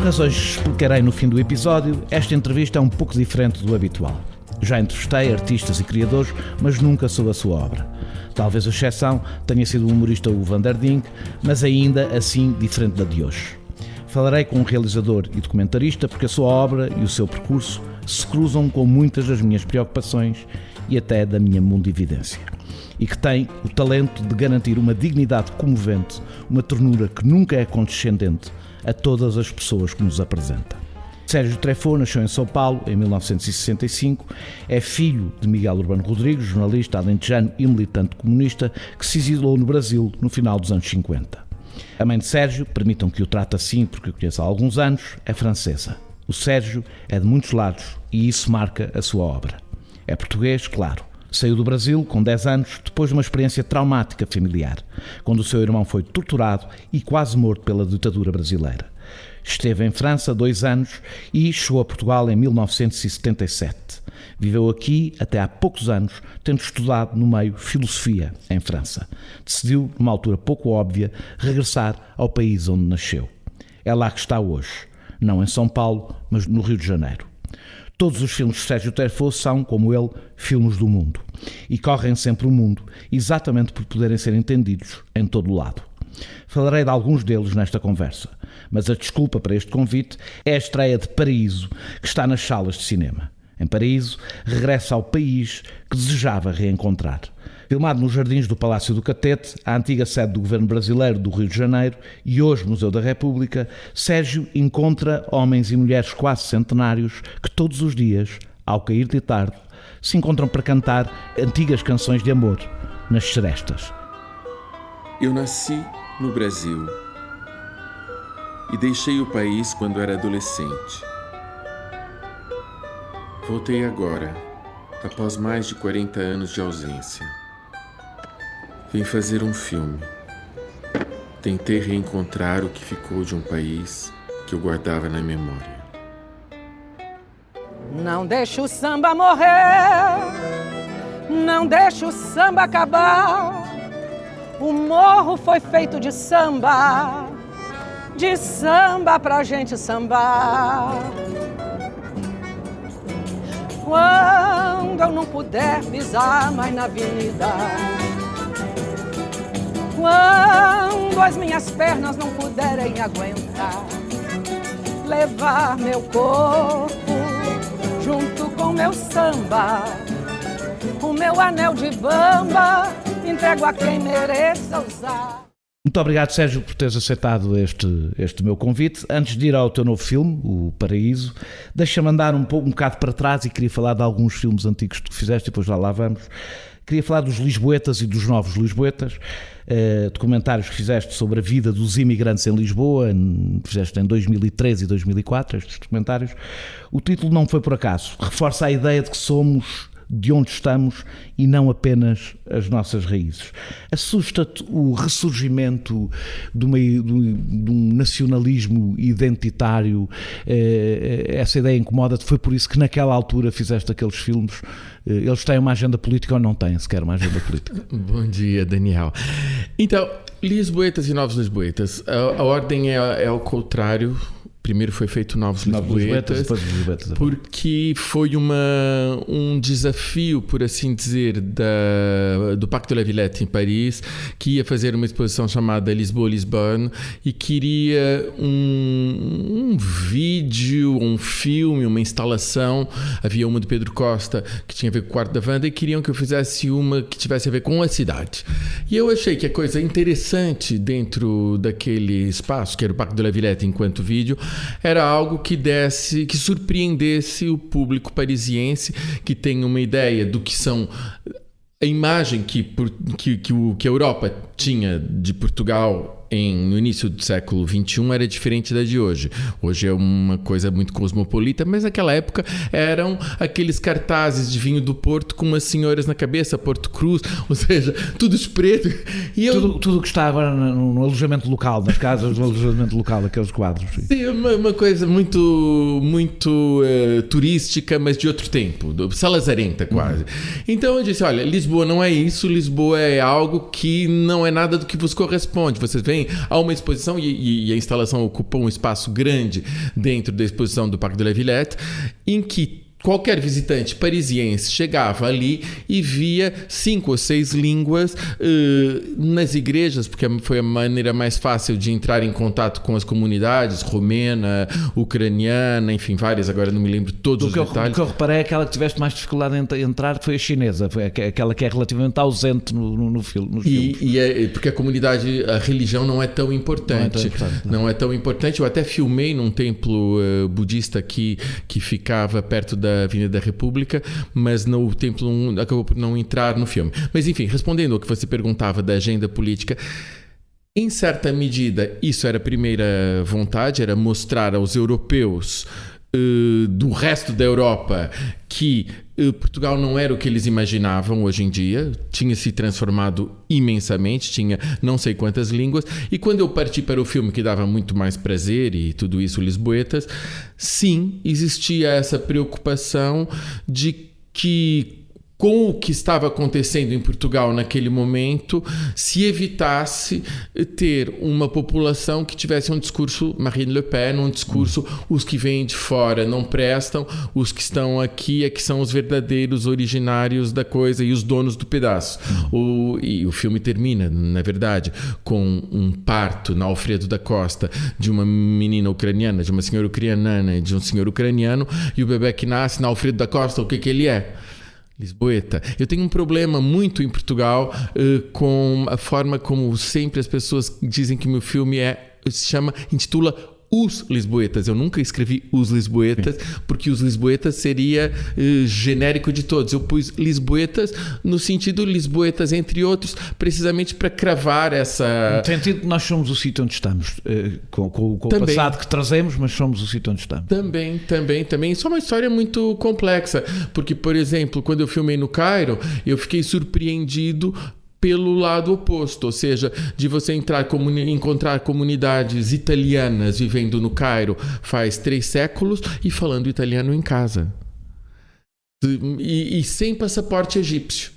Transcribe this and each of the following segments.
razões que explicarei no fim do episódio, esta entrevista é um pouco diferente do habitual. Já entrevistei artistas e criadores, mas nunca sobre a sua obra. Talvez a exceção tenha sido o humorista Hugo van der Dink, mas ainda assim diferente da de hoje. Falarei com um realizador e documentarista porque a sua obra e o seu percurso se cruzam com muitas das minhas preocupações e até da minha mundividência. E que tem o talento de garantir uma dignidade comovente, uma ternura que nunca é condescendente a todas as pessoas que nos apresenta. Sérgio Treffaut nasceu em São Paulo em 1965, é filho de Miguel Urbano Rodrigues, jornalista alentejano e militante comunista que se exilou no Brasil no final dos anos 50. A mãe de Sérgio, permitam que o trate assim porque o conheço há alguns anos, é francesa. O Sérgio é de muitos lados e isso marca a sua obra. É português, claro. Saiu do Brasil com 10 anos depois de uma experiência traumática familiar, quando o seu irmão foi torturado e quase morto pela ditadura brasileira. Esteve em França 2 anos e chegou a Portugal em 1977. Viveu aqui até há poucos anos, tendo estudado no meio filosofia em França. Decidiu, numa altura pouco óbvia, regressar ao país onde nasceu. É lá que está hoje, não em São Paulo, mas no Rio de Janeiro. Todos os filmes de Sérgio Treffaut são, como ele, filmes do mundo. E correm sempre o mundo, exatamente por poderem ser entendidos em todo o lado. Falarei de alguns deles nesta conversa, mas a desculpa para este convite é a estreia de Paraíso, que está nas salas de cinema. Em Paraíso, regressa ao país que desejava reencontrar. Filmado nos jardins do Palácio do Catete, a antiga sede do governo brasileiro do Rio de Janeiro e hoje Museu da República, Sérgio encontra homens e mulheres quase centenários que todos os dias, ao cair de tarde, se encontram para cantar antigas canções de amor nas serestas. Eu nasci no Brasil e deixei o país quando era adolescente. Voltei agora, após mais de 40 anos de ausência. Vim fazer um filme. Tentei reencontrar o que ficou de um país que eu guardava na memória. Não deixa o samba morrer, não deixa o samba acabar. O morro foi feito de samba pra gente sambar. Quando eu não puder pisar mais na avenida, quando as minhas pernas não puderem aguentar, levar meu corpo junto com meu samba, o meu anel de bamba, entrego a quem mereça usar. Muito obrigado, Sérgio, por teres aceitado este meu convite. Antes de ir ao teu novo filme, O Paraíso, deixa-me andar um bocado para trás e queria falar de alguns filmes antigos que tu fizeste e depois lá vamos. Queria falar dos Lisboetas e dos Novos Lisboetas, documentários que fizeste sobre a vida dos imigrantes em Lisboa, fizeste em 2013 e 2004, estes documentários. O título não foi por acaso, reforça a ideia de que somos de onde estamos e não apenas as nossas raízes. Assusta-te o ressurgimento de um nacionalismo identitário? Essa ideia incomoda-te? Foi por isso que naquela altura fizeste aqueles filmes? Eles têm uma agenda política ou não têm sequer uma agenda política? Bom dia, Daniel. Então, Lisboetas e Novos Lisboetas. A ordem é ao contrário. Primeiro foi feito Novos Lisboetas, depois Lisboetas, porque foi um desafio, por assim dizer, do Parc de la Villette em Paris, que ia fazer uma exposição chamada Lisboa-Lisbonne e queria um vídeo, um filme, uma instalação. Havia uma do Pedro Costa que tinha a ver com o Quarto da Wanda e queriam que eu fizesse uma que tivesse a ver com a cidade. E eu achei que a coisa interessante dentro daquele espaço, que era o Parc de la Villette enquanto vídeo, era algo que surpreendesse o público parisiense, que tem uma ideia do que são a imagem que a Europa tinha de Portugal no início do século XXI era diferente da de hoje. Hoje é uma coisa muito cosmopolita, mas naquela época eram aqueles cartazes de vinho do Porto com umas senhoras na cabeça, Porto Cruz, ou seja, tudo preto. E tudo que está agora no alojamento local, nas casas do alojamento local, aqueles quadros. Sim, uma coisa muito turística, mas de outro tempo, salazarenta quase. Então eu disse, olha, Lisboa não é isso, Lisboa é algo que não é nada do que vos corresponde. Vocês vêm vem a uma exposição e a instalação ocupa um espaço grande dentro da exposição do Parque de la Villette, em que qualquer visitante parisiense chegava ali e via 5 ou 6 línguas nas igrejas, porque foi a maneira mais fácil de entrar em contato com as comunidades, romena, ucraniana, enfim, várias, agora não me lembro todos os detalhes. O que eu reparei é aquela que tiveste mais dificuldade em entrar, que foi a chinesa, foi aquela que é relativamente ausente no filme. Porque a comunidade, a religião não é tão importante. Não é tão importante. Eu até filmei num templo budista que ficava perto da Avenida da República, mas o templo acabou por não entrar no filme. Mas enfim, respondendo ao que você perguntava da agenda política, em certa medida isso era a primeira vontade, era mostrar aos europeus do resto da Europa que Portugal não era o que eles imaginavam hoje em dia, tinha se transformado imensamente, tinha não sei quantas línguas, e quando eu parti para o filme que dava muito mais prazer e tudo isso, Lisboetas, sim, existia essa preocupação de que com o que estava acontecendo em Portugal naquele momento, se evitasse ter uma população que tivesse um discurso Marine Le Pen, um discurso os que vêm de fora não prestam, os que estão aqui é que são os verdadeiros originários da coisa e os donos do pedaço. E o filme termina, na verdade, com um parto na Alfredo da Costa de uma menina ucraniana, de uma senhora ucraniana e de um senhor ucraniano, e o bebê que nasce na Alfredo da Costa, o que ele é? Lisboeta. Eu tenho um problema muito em Portugal com a forma como sempre as pessoas dizem que meu filme intitula Os Lisboetas. Eu nunca escrevi Os Lisboetas, porque Os Lisboetas seria genérico de todos. Eu pus Lisboetas no sentido Lisboetas, entre outros, precisamente para cravar essa... No sentido que nós somos o sítio onde estamos, com o passado que trazemos, mas somos o sítio onde estamos. Também. Isso é uma história muito complexa, porque, por exemplo, quando eu filmei no Cairo, eu fiquei surpreendido pelo lado oposto, ou seja, de você encontrar comunidades italianas vivendo no Cairo faz 3 séculos e falando italiano em casa. E sem passaporte egípcio.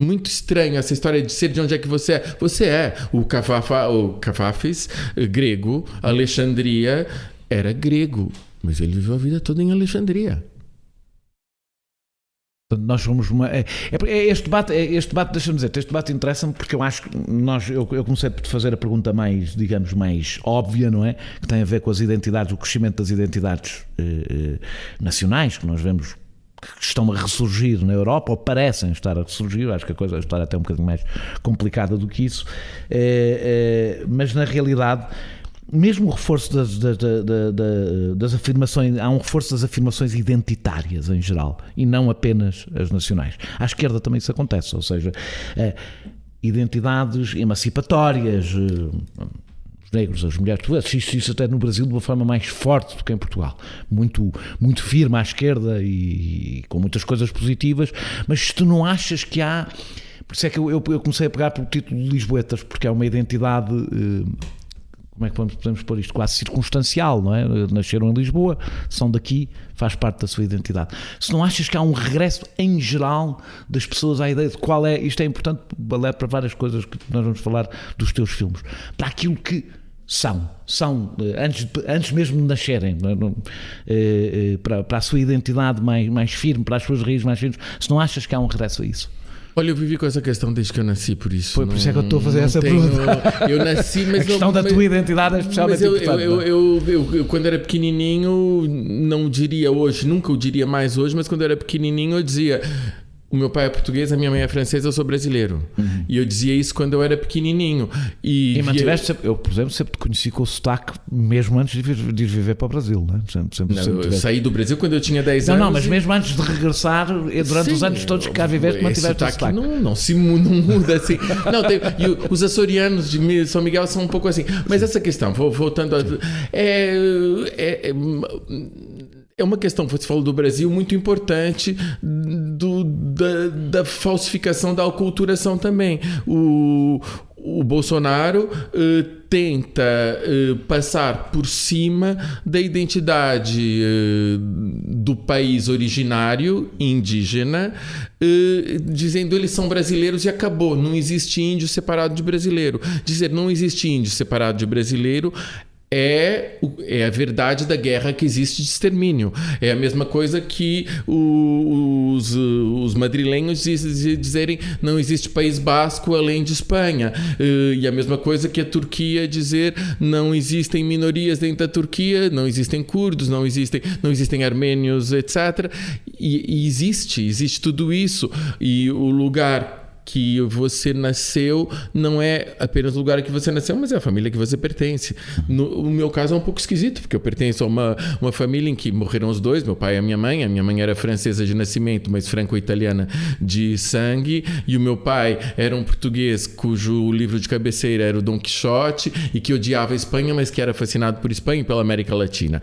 Muito estranho essa história de ser de onde é que você é. Você é o Cavafis, grego, Alexandria era grego, mas ele viveu a vida toda em Alexandria. Nós somos este debate, deixa-me dizer, este debate interessa-me porque eu acho que eu comecei por fazer a pergunta mais, digamos, mais óbvia, não é? Que tem a ver com as identidades, o crescimento das identidades nacionais, que nós vemos que estão a ressurgir na Europa, ou parecem estar a ressurgir. Acho que a história é até um bocadinho mais complicada do que isso, mas na realidade... Mesmo o reforço das afirmações, há um reforço das afirmações identitárias em geral e não apenas as nacionais. À esquerda também isso acontece, ou seja, identidades emancipatórias, os negros, as mulheres, tu assistes isso até no Brasil de uma forma mais forte do que em Portugal, muito, muito firme à esquerda e com muitas coisas positivas, mas se tu não achas que há... Por isso é que eu comecei a pegar pelo título de Lisboetas, porque é uma identidade... como é que podemos pôr isto? Quase circunstancial, não é? Nasceram em Lisboa, são daqui, faz parte da sua identidade. Se não achas que há um regresso em geral das pessoas à ideia de qual é, isto é importante para várias coisas que nós vamos falar dos teus filmes, para aquilo que são antes mesmo de nascerem, para a sua identidade mais firme, para as suas raízes mais firmes, se não achas que há um regresso a isso? Olha, eu vivi com essa questão desde que eu nasci, por isso. Por isso é que eu estou a fazer essa pergunta. Eu nasci, mas... A questão da tua identidade é especialmente importante. Eu, quando era pequenininho, não diria hoje, nunca o diria mais hoje, mas quando eu era pequenininho eu dizia... O meu pai é português, a minha mãe é francesa, eu sou brasileiro. Uhum. E eu dizia isso quando eu era pequenininho. E mantiveste, eu, por exemplo, sempre te conheci com o sotaque, mesmo antes de ir viver para o Brasil, não é? Sempre eu saí do Brasil quando eu tinha 10 anos. Não, mas mesmo antes de regressar, durante os anos todos que cá viveste, mantiveste o sotaque. Não muda assim. Os açorianos de São Miguel são um pouco assim. Mas essa questão, voltando a... É uma questão, você falou do Brasil, muito importante da falsificação da aculturação também. O Bolsonaro tenta passar por cima da identidade do país originário, indígena, dizendo eles são brasileiros e acabou. Não existe índio separado de brasileiro. Dizer não existe índio separado de brasileiro é a verdade da guerra que existe de extermínio. É a mesma coisa que os madrilenhos dizerem não existe País Basco além de Espanha. E a mesma coisa que a Turquia dizer não existem minorias dentro da Turquia, não existem curdos, não existem armênios, etc. E existe tudo isso. E o lugar que você nasceu não é apenas o lugar que você nasceu, mas é a família que você pertence. No meu caso é um pouco esquisito, porque eu pertenço a uma família em que morreram os dois, meu pai e a minha mãe. A minha mãe era francesa de nascimento, mas franco-italiana de sangue, e o meu pai era um português cujo livro de cabeceira era o Dom Quixote e que odiava a Espanha, mas que era fascinado por Espanha e pela América Latina.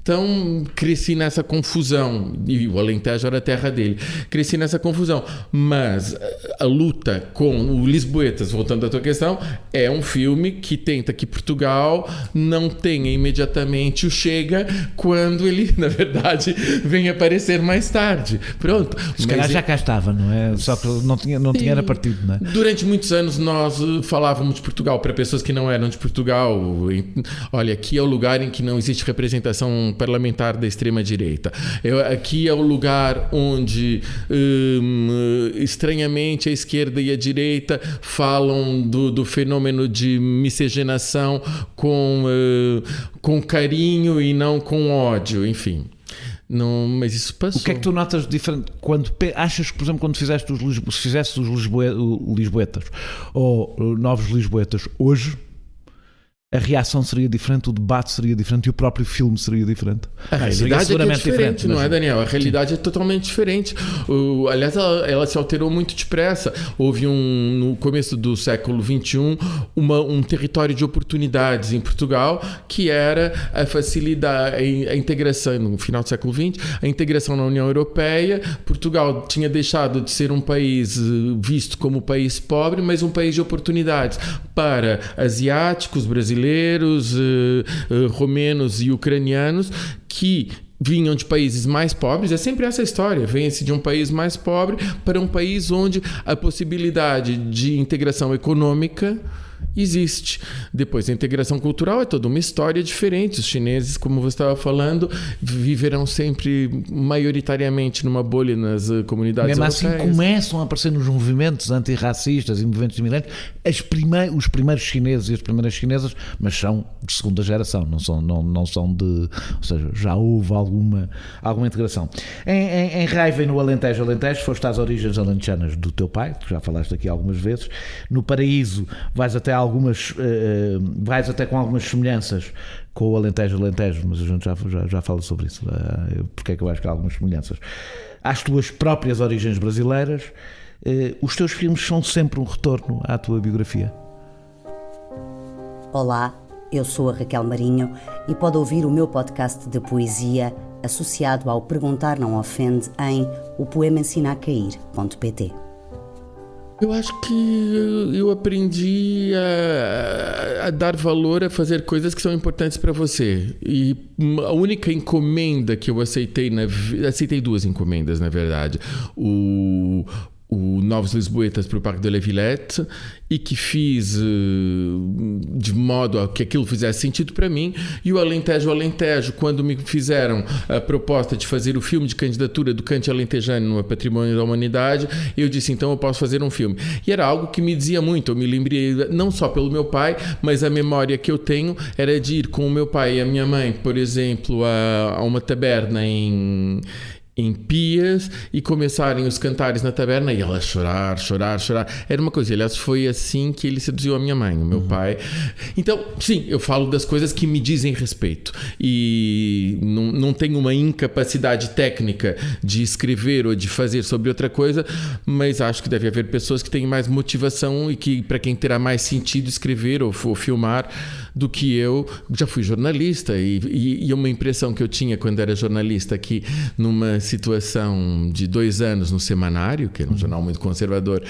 Então cresci nessa confusão, e o Alentejo era a terra dele. Cresci nessa confusão, mas a luta com o Lisboetas, voltando à tua questão, é um filme que tenta que Portugal não tenha imediatamente o Chega quando ele, na verdade, vem aparecer mais tarde. Pronto. Se calhar já cá estava, não é? Só que não tinha era partido, não é? Durante muitos anos nós falávamos de Portugal para pessoas que não eram de Portugal. Olha, aqui é o lugar em que não existe representação parlamentar da extrema-direita. Aqui é o lugar onde, estranhamente, a esquerda e a direita falam do fenômeno de miscigenação com carinho e não com ódio, enfim. Não, mas isso passou. O que é que tu notas diferente quando achas que, por exemplo, quando fizeste os Lisboetas ou Novos Lisboetas hoje, a reação seria diferente, o debate seria diferente e o próprio filme seria diferente? A realidade é diferente, não é, Daniel? A realidade é totalmente diferente. Aliás, ela se alterou muito depressa. Houve no começo do século XXI um território de oportunidades em Portugal, que era a facilidade, a integração, no final do século XX, a integração na União Europeia. Portugal tinha deixado de ser um país visto como um país pobre, mas um país de oportunidades para asiáticos, brasileiros, romenos e ucranianos que vinham de países mais pobres. É sempre essa história, vem-se de um país mais pobre para um país onde a possibilidade de integração econômica existe. Depois, a integração cultural é toda uma história diferente. Os chineses, como você estava falando, viverão sempre maioritariamente numa bolha nas comunidades europeias. Mesmo assim, começam a aparecer nos movimentos antirracistas e movimentos imigrantes os primeiros chineses e as primeiras chinesas, mas são de segunda geração, não são de... Ou seja, já houve alguma integração. Em Raiva e no Alentejo, foste às origens alentejanas do teu pai, que já falaste aqui algumas vezes. No Paraíso vais até com algumas semelhanças com o Alentejo, mas a gente já fala sobre isso, porque é que eu acho que há algumas semelhanças às tuas próprias origens brasileiras. Os teus filmes são sempre um retorno à tua biografia. Olá, eu sou a Raquel Marinho e pode ouvir o meu podcast de poesia associado ao Perguntar Não Ofende em opoemaensinacair.pt. Eu acho que eu aprendi a dar valor a fazer coisas que são importantes para você. E a única encomenda que eu aceitei duas encomendas, na verdade. O Novos Lisboetas para o Parque de la Villette, e que fiz de modo a que aquilo fizesse sentido para mim, e o Alentejo, quando me fizeram a proposta de fazer o filme de candidatura do Cante Alentejano no Patrimônio da Humanidade, eu disse, então eu posso fazer um filme. E era algo que me dizia muito. Eu me lembrei, não só pelo meu pai, mas a memória que eu tenho era de ir com o meu pai e a minha mãe, por exemplo, a uma taberna em Pias e começarem os cantares na taberna e ela chorar. Era uma coisa, aliás, foi assim que ele seduziu a minha mãe, o meu pai. Então, sim, eu falo das coisas que me dizem respeito e não tenho uma incapacidade técnica de escrever ou de fazer sobre outra coisa, mas acho que deve haver pessoas que têm mais motivação e que para quem terá mais sentido escrever ou filmar do que eu. Já fui jornalista e uma impressão que eu tinha quando era jornalista, que numa situação de 2 anos no Semanário, que era um jornal muito conservador,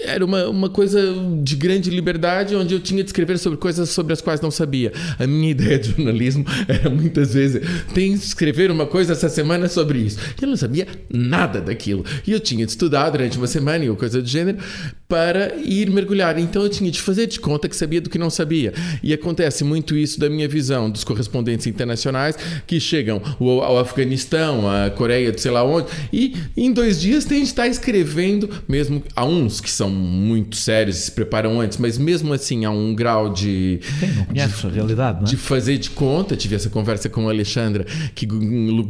era uma coisa de grande liberdade, onde eu tinha de escrever sobre coisas sobre as quais não sabia. A minha ideia de jornalismo era muitas vezes: tem que escrever uma coisa essa semana sobre isso. Eu não sabia nada daquilo. E eu tinha de estudar durante uma semana ou coisa do gênero para ir mergulhar. Então eu tinha de fazer de conta que sabia do que não sabia. E acontece muito isso da minha visão dos correspondentes internacionais que chegam ao Afeganistão, à Coreia, de sei lá onde, e em 2 dias tem de estar escrevendo, mesmo há uns que são muito sérios e se preparam antes, mas mesmo assim há um grau de... Não conheces a realidade, não é? De fazer de conta. Tive essa conversa com a Alexandra,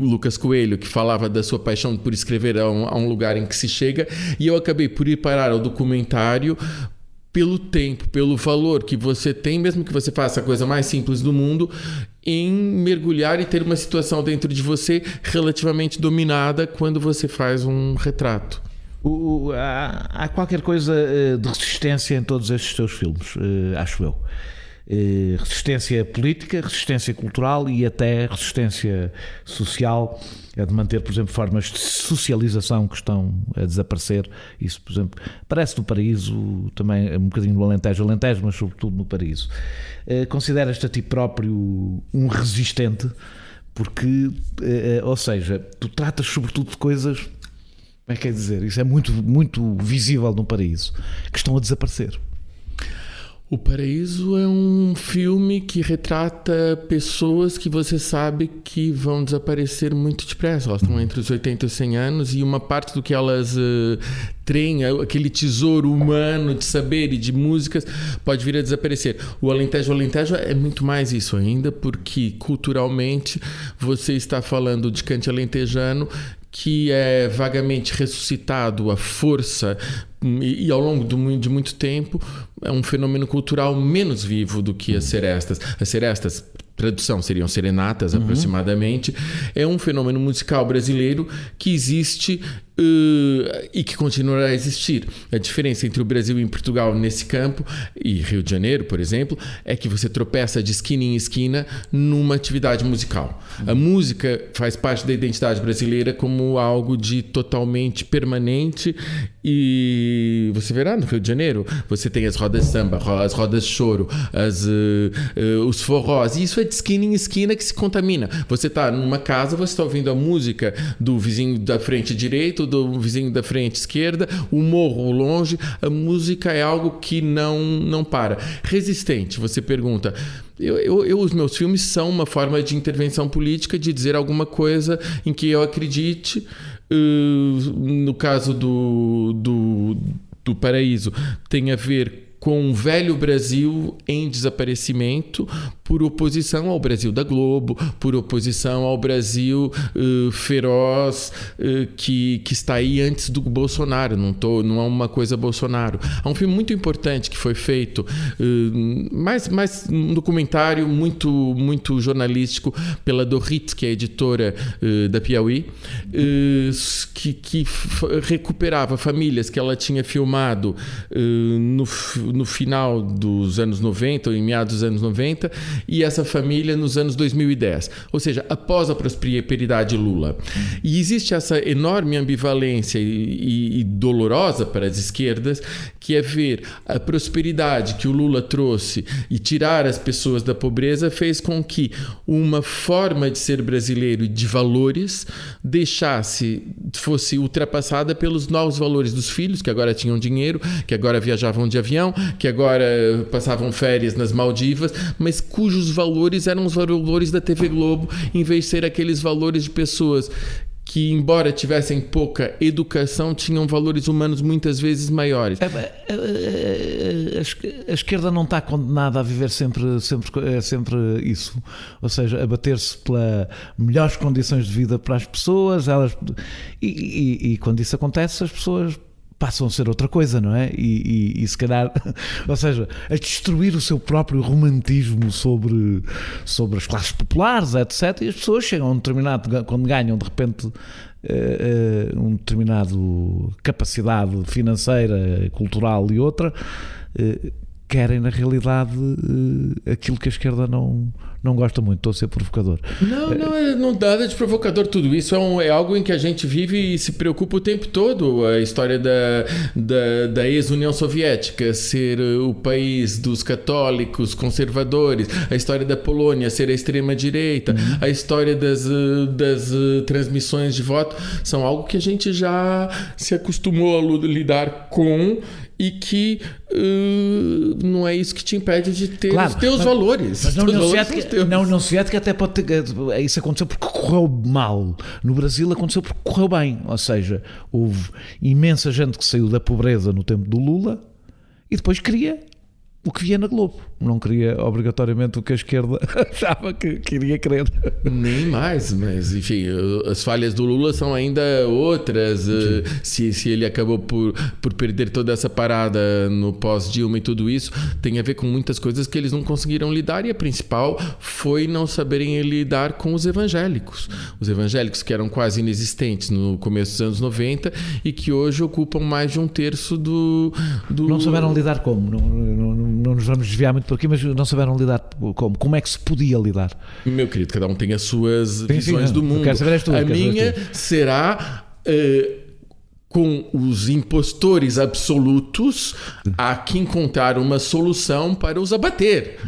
Lucas Coelho, que falava da sua paixão por escrever a um lugar em que se chega, e eu acabei por ir parar ao documentário pelo tempo, pelo valor que você tem, mesmo que você faça a coisa mais simples do mundo, em mergulhar e ter uma situação dentro de você relativamente dominada quando você faz um retrato. Há qualquer coisa de resistência em todos estes teus filmes, acho eu. Resistência política, resistência cultural e até resistência social, a de manter, por exemplo, formas de socialização que estão a desaparecer. Isso, por exemplo, parece no Paraíso, também um bocadinho no Alentejo, mas sobretudo no Paraíso. Consideras-te a ti próprio um resistente, porque, ou seja, tu tratas sobretudo de coisas, como é que é dizer, isso é muito, muito visível no Paraíso, que estão a desaparecer. O Paraíso é um filme que retrata pessoas que você sabe que vão desaparecer muito depressa. Elas estão entre os 80 e os 100 anos e uma parte do que elas têm, aquele tesouro humano de saber e de músicas, pode vir a desaparecer. O Alentejo é muito mais isso ainda, porque culturalmente você está falando de cante alentejano, que é vagamente ressuscitado à força e ao longo de muito tempo é um fenômeno cultural menos vivo do que as serestas. As serestas, tradução, seriam serenatas aproximadamente. É um fenômeno musical brasileiro que existe e que continuará a existir. A diferença entre o Brasil e Portugal nesse campo, e Rio de Janeiro, por exemplo, é que você tropeça de esquina em esquina numa atividade musical. A música faz parte da identidade brasileira como algo de totalmente permanente, e você verá no Rio de Janeiro, você tem as rodas de samba, as rodas de choro, os forrós, e isso é de esquina em esquina que se contamina. Você está numa casa, você está ouvindo a música do vizinho da frente direito, do vizinho da frente esquerda, o morro longe. A música é algo que não para. Resistente, você pergunta. Os meus filmes são uma forma de intervenção política, de dizer alguma coisa em que eu acredite. No caso do Paraíso, tem a ver com o velho Brasil em desaparecimento, por oposição ao Brasil da Globo, por oposição ao Brasil feroz que está aí antes do Bolsonaro. Não é uma coisa Bolsonaro. Há um filme muito importante que foi feito, mais um documentário muito jornalístico pela Dorit, que é a editora da Piauí, que recuperava famílias que ela tinha filmado no final dos anos 90, ou em meados dos anos 90, e essa família nos anos 2010, ou seja, após a prosperidade Lula. E existe essa enorme ambivalência e dolorosa para as esquerdas, que é ver a prosperidade que o Lula trouxe e tirar as pessoas da pobreza fez com que uma forma de ser brasileiro e de valores fosse ultrapassada pelos novos valores dos filhos, que agora tinham dinheiro, que agora viajavam de avião, que agora passavam férias nas Maldivas, mas cujos valores eram os valores da TV Globo, em vez de ser aqueles valores de pessoas que, embora tivessem pouca educação, tinham valores humanos muitas vezes maiores. A esquerda não está condenada a viver sempre isso, ou seja, a bater-se pelas melhores condições de vida para as pessoas, e quando isso acontece, as pessoas passam a ser outra coisa, não é? E se calhar, ou seja, a destruir o seu próprio romantismo sobre as classes populares, etc. E as pessoas chegam a um determinado, quando ganham de repente um determinado capacidade financeira, cultural e outra, querem, na realidade, aquilo que a esquerda não gosta muito. Estou a ser provocador. Não nada de provocador tudo isso. É algo em que a gente vive e se preocupa o tempo todo. A história da ex-União Soviética ser o país dos católicos conservadores, a história da Polônia ser a extrema-direita, a história das transmissões de voto, são algo que a gente já se acostumou a lidar com e que não é isso que te impede de ter os teus valores. Mas na União Soviética até pode ter... Isso aconteceu porque correu mal. No Brasil aconteceu porque correu bem. Ou seja, houve imensa gente que saiu da pobreza no tempo do Lula e depois queria o que via na Globo. Não queria obrigatoriamente o que a esquerda achava que queria querer. Nem mais, mas enfim, as falhas do Lula são ainda outras. Se ele acabou por perder toda essa parada no pós-Dilma e tudo isso, tem a ver com muitas coisas que eles não conseguiram lidar, e a principal foi não saberem lidar com os evangélicos. Os evangélicos que eram quase inexistentes no começo dos anos 90 e que hoje ocupam mais de um terço do... Não souberam lidar como? Não nos vamos desviar muito por aqui, mas não souberam lidar como? Como é que se podia lidar? Meu querido, cada um tem as suas visões do mundo. A minha será... com os impostores absolutos, há que encontrar uma solução para os abater.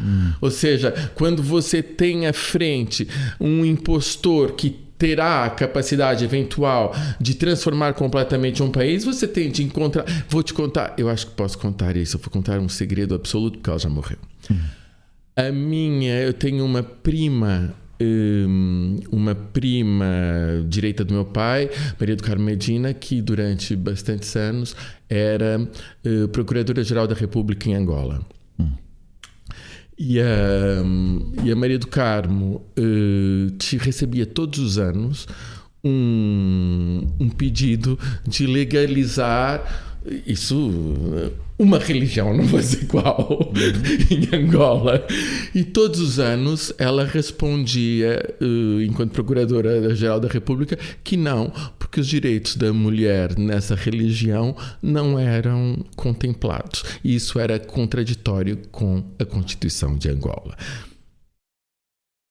Ou seja, quando você tem à frente um impostor que terá a capacidade eventual de transformar completamente um país, você tem de encontrar... Vou te contar, eu acho que posso contar isso, eu vou contar um segredo absoluto, porque ela já morreu. Eu tenho uma prima direita do meu pai, Maria do Carmo Medina, que durante bastantes anos era Procuradora-Geral da República em Angola. E a Maria do Carmo recebia todos os anos um pedido de legalizar uma religião, não vou dizer qual, em Angola. E todos os anos ela respondia, enquanto Procuradora-Geral da República, que não, porque os direitos da mulher nessa religião não eram contemplados. E isso era contraditório com a Constituição de Angola.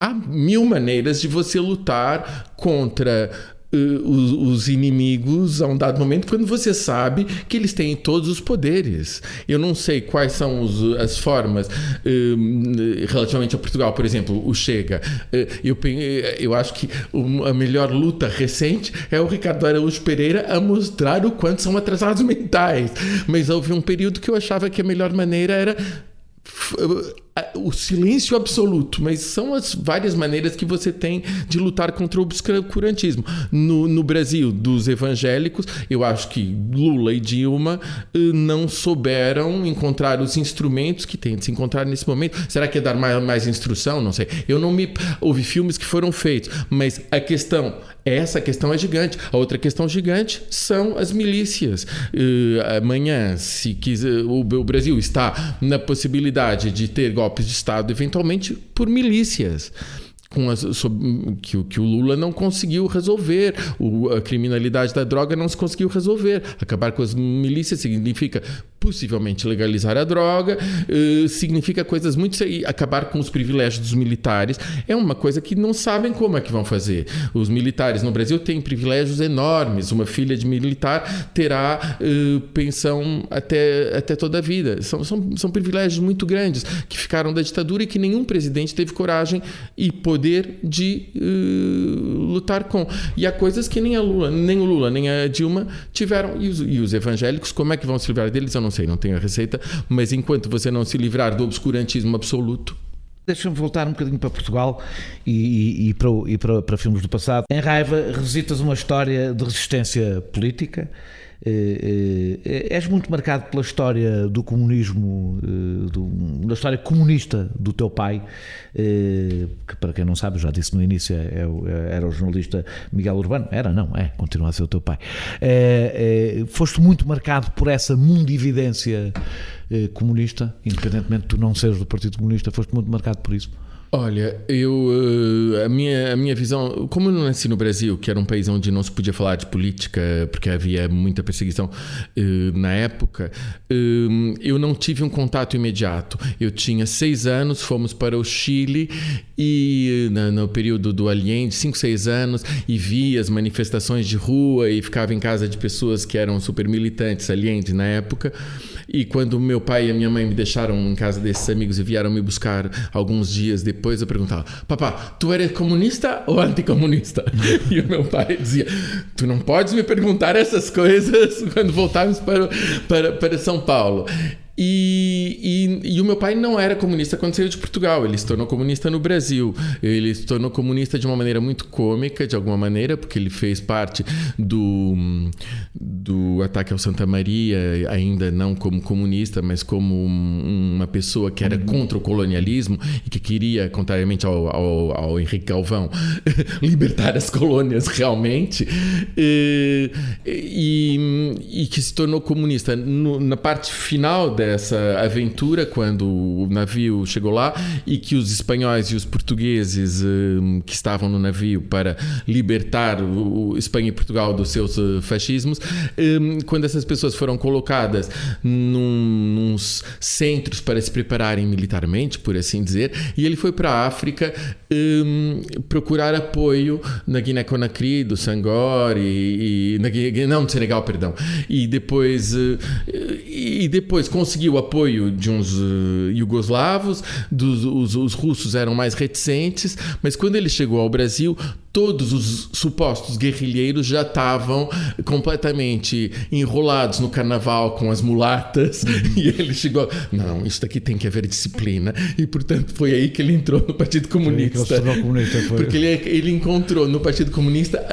Há mil maneiras de você lutar contra os inimigos a um dado momento, quando você sabe que eles têm todos os poderes. Eu não sei quais são as formas relativamente a Portugal, por exemplo, o Chega. Eu acho que a melhor luta recente é o Ricardo Araújo Pereira a mostrar o quanto são atrasados mentais. Mas houve um período que eu achava que a melhor maneira era o silêncio absoluto, mas são as várias maneiras que você tem de lutar contra o obscurantismo. No Brasil, dos evangélicos, eu acho que Lula e Dilma não souberam encontrar os instrumentos que tem de se encontrar nesse momento. Será que é dar mais instrução? Não sei. Houve filmes que foram feitos, mas essa questão é gigante. A outra questão gigante são as milícias. Amanhã, se quiser, o Brasil está na possibilidade de ter golpes de Estado, eventualmente por milícias, que o Lula não conseguiu resolver. A criminalidade da droga não se conseguiu resolver. Acabar com as milícias significa possivelmente legalizar a droga, significa coisas muito... Acabar com os privilégios dos militares é uma coisa que não sabem como é que vão fazer. Os militares no Brasil têm privilégios enormes. Uma filha de militar terá pensão até toda a vida. São privilégios muito grandes que ficaram da ditadura e que nenhum presidente teve coragem e poder de lutar com. E há coisas que nem o Lula, nem a Dilma tiveram. E os evangélicos, como é que vão se livrar deles? Eu não sei, não tenho a receita, mas enquanto você não se livrar do obscurantismo absoluto... Deixa-me voltar um bocadinho para Portugal e para filmes do passado. Em Raiva, revisitas uma história de resistência política. És muito marcado pela história do comunismo, da história comunista do teu pai, que, para quem não sabe, eu já disse no início, era o jornalista Miguel Urbano. Continua a ser o teu pai. Foste muito marcado por essa mundividência comunista, independentemente de tu não seres do Partido Comunista, foste muito marcado por isso. Olha, a minha visão, como eu não nasci no Brasil, que era um país onde não se podia falar de política porque havia muita perseguição na época, eu não tive um contato imediato. Eu tinha 6 anos, fomos para o Chile e no período do Allende, 5, 6 anos, e vi as manifestações de rua e ficava em casa de pessoas que eram super militantes, Allende na época. E quando meu pai e a minha mãe me deixaram em casa desses amigos e vieram me buscar alguns dias depois, eu perguntava: papá, tu eres comunista ou anticomunista? E o meu pai dizia: tu não podes me perguntar essas coisas quando voltarmos para São Paulo. E o meu pai não era comunista quando saiu de Portugal. Ele se tornou comunista no Brasil. Ele se tornou comunista de uma maneira muito cômica, de alguma maneira, porque ele fez parte do ataque ao Santa Maria, ainda não como comunista, mas como uma pessoa que era contra o colonialismo e que queria, contrariamente ao Henrique Galvão, libertar as colônias realmente, e que se tornou comunista na parte final dessa aventura, quando o navio chegou lá e que os espanhóis e os portugueses que estavam no navio para libertar Espanha e Portugal dos seus fascismos, quando essas pessoas foram colocadas nos centros para se prepararem militarmente, por assim dizer, e ele foi para a África procurar apoio na Guiné-Conakry, do Sangor não, do Senegal, perdão, e depois conseguiu o apoio de uns iugoslavos, os russos eram mais reticentes, mas quando ele chegou ao Brasil, todos os supostos guerrilheiros já estavam completamente enrolados no carnaval com as mulatas, e ele chegou: não, isso daqui tem que haver disciplina, e portanto foi aí que ele entrou no Partido Comunista, porque ele encontrou no Partido Comunista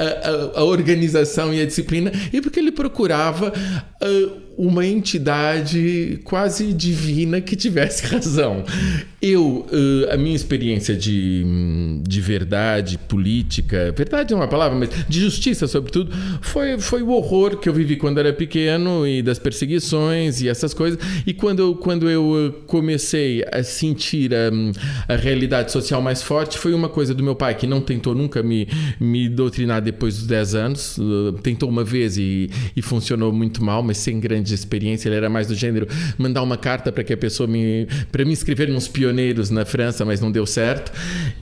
a organização e a disciplina, e porque ele procurava uma entidade quase divina que tivesse razão. A minha experiência de verdade política, verdade é uma palavra, mas de justiça sobretudo, foi o horror que eu vivi quando era pequeno, e das perseguições e essas coisas. E quando eu comecei a sentir a realidade social mais forte, foi uma coisa do meu pai, que não tentou nunca me doutrinar depois dos 10 anos, tentou uma vez e funcionou muito mal, mas sem grande experiência. Ele era mais do gênero mandar uma carta para que a pessoa para me inscrever nos pioneiros na França, mas não deu certo.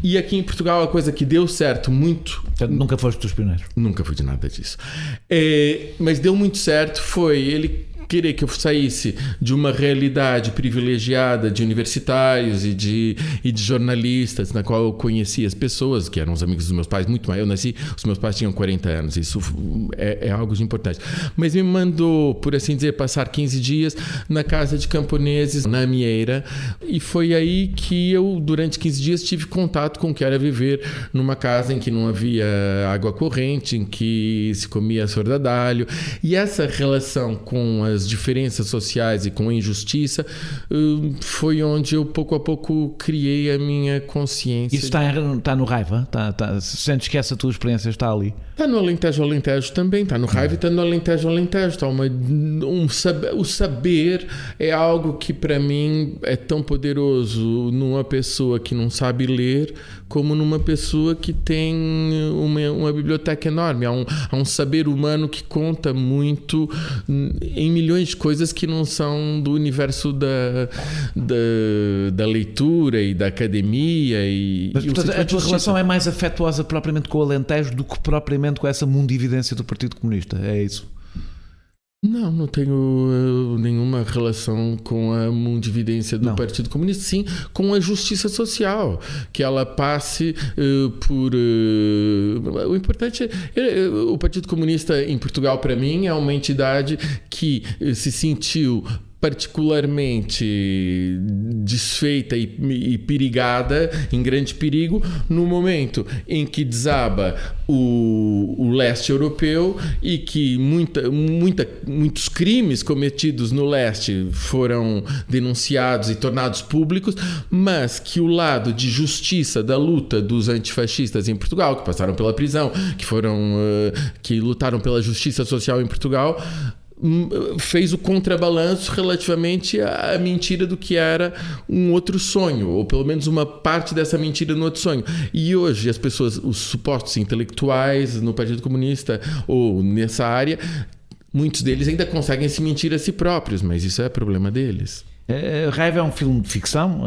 E aqui em Portugal a coisa que deu certo muito... Nunca foste dos pioneiros? Nunca fui de nada disso. Mas deu muito certo foi ele querer que eu saísse de uma realidade privilegiada de universitários e de jornalistas, na qual eu conhecia as pessoas, que eram os amigos dos meus pais, muito mais. Eu nasci, os meus pais tinham 40 anos, isso é algo de importante. Mas me mandou, por assim dizer, passar 15 dias na casa de camponeses, na Amieira, e foi aí que eu, durante 15 dias, tive contato com o que era viver numa casa em que não havia água corrente, em que se comia sordadalho, e essa relação com as diferenças sociais e com a injustiça foi onde eu pouco a pouco criei a minha consciência. Isso está no Raiva? Sentes que essa tua experiência está ali? Está no Alentejo também, está no Raiva e está no Alentejo. Está o saber é algo que para mim é tão poderoso numa pessoa que não sabe ler, como numa pessoa que tem uma biblioteca enorme. Há um saber humano que conta muito em milhões de coisas que não são do universo da leitura e da academia. Mas, portanto, a tua relação é mais afetuosa propriamente com o Alentejo do que propriamente com essa mundividência do Partido Comunista, é isso? Não tenho nenhuma relação com a mundividência do Partido Comunista, sim com a justiça social, que ela passe por... O importante o Partido Comunista em Portugal, para mim, é uma entidade que se sentiu particularmente desfeita e perigada, em grande perigo, no momento em que desaba o leste europeu e que muitos crimes cometidos no leste foram denunciados e tornados públicos, mas que o lado de justiça da luta dos antifascistas em Portugal, que passaram pela prisão, que lutaram pela justiça social em Portugal, fez o contrabalanço relativamente à mentira do que era um outro sonho, ou pelo menos uma parte dessa mentira no outro sonho. E hoje as pessoas, os supostos intelectuais no Partido Comunista ou nessa área, muitos deles ainda conseguem se mentir a si próprios, mas isso é problema deles. Raiva é um filme de ficção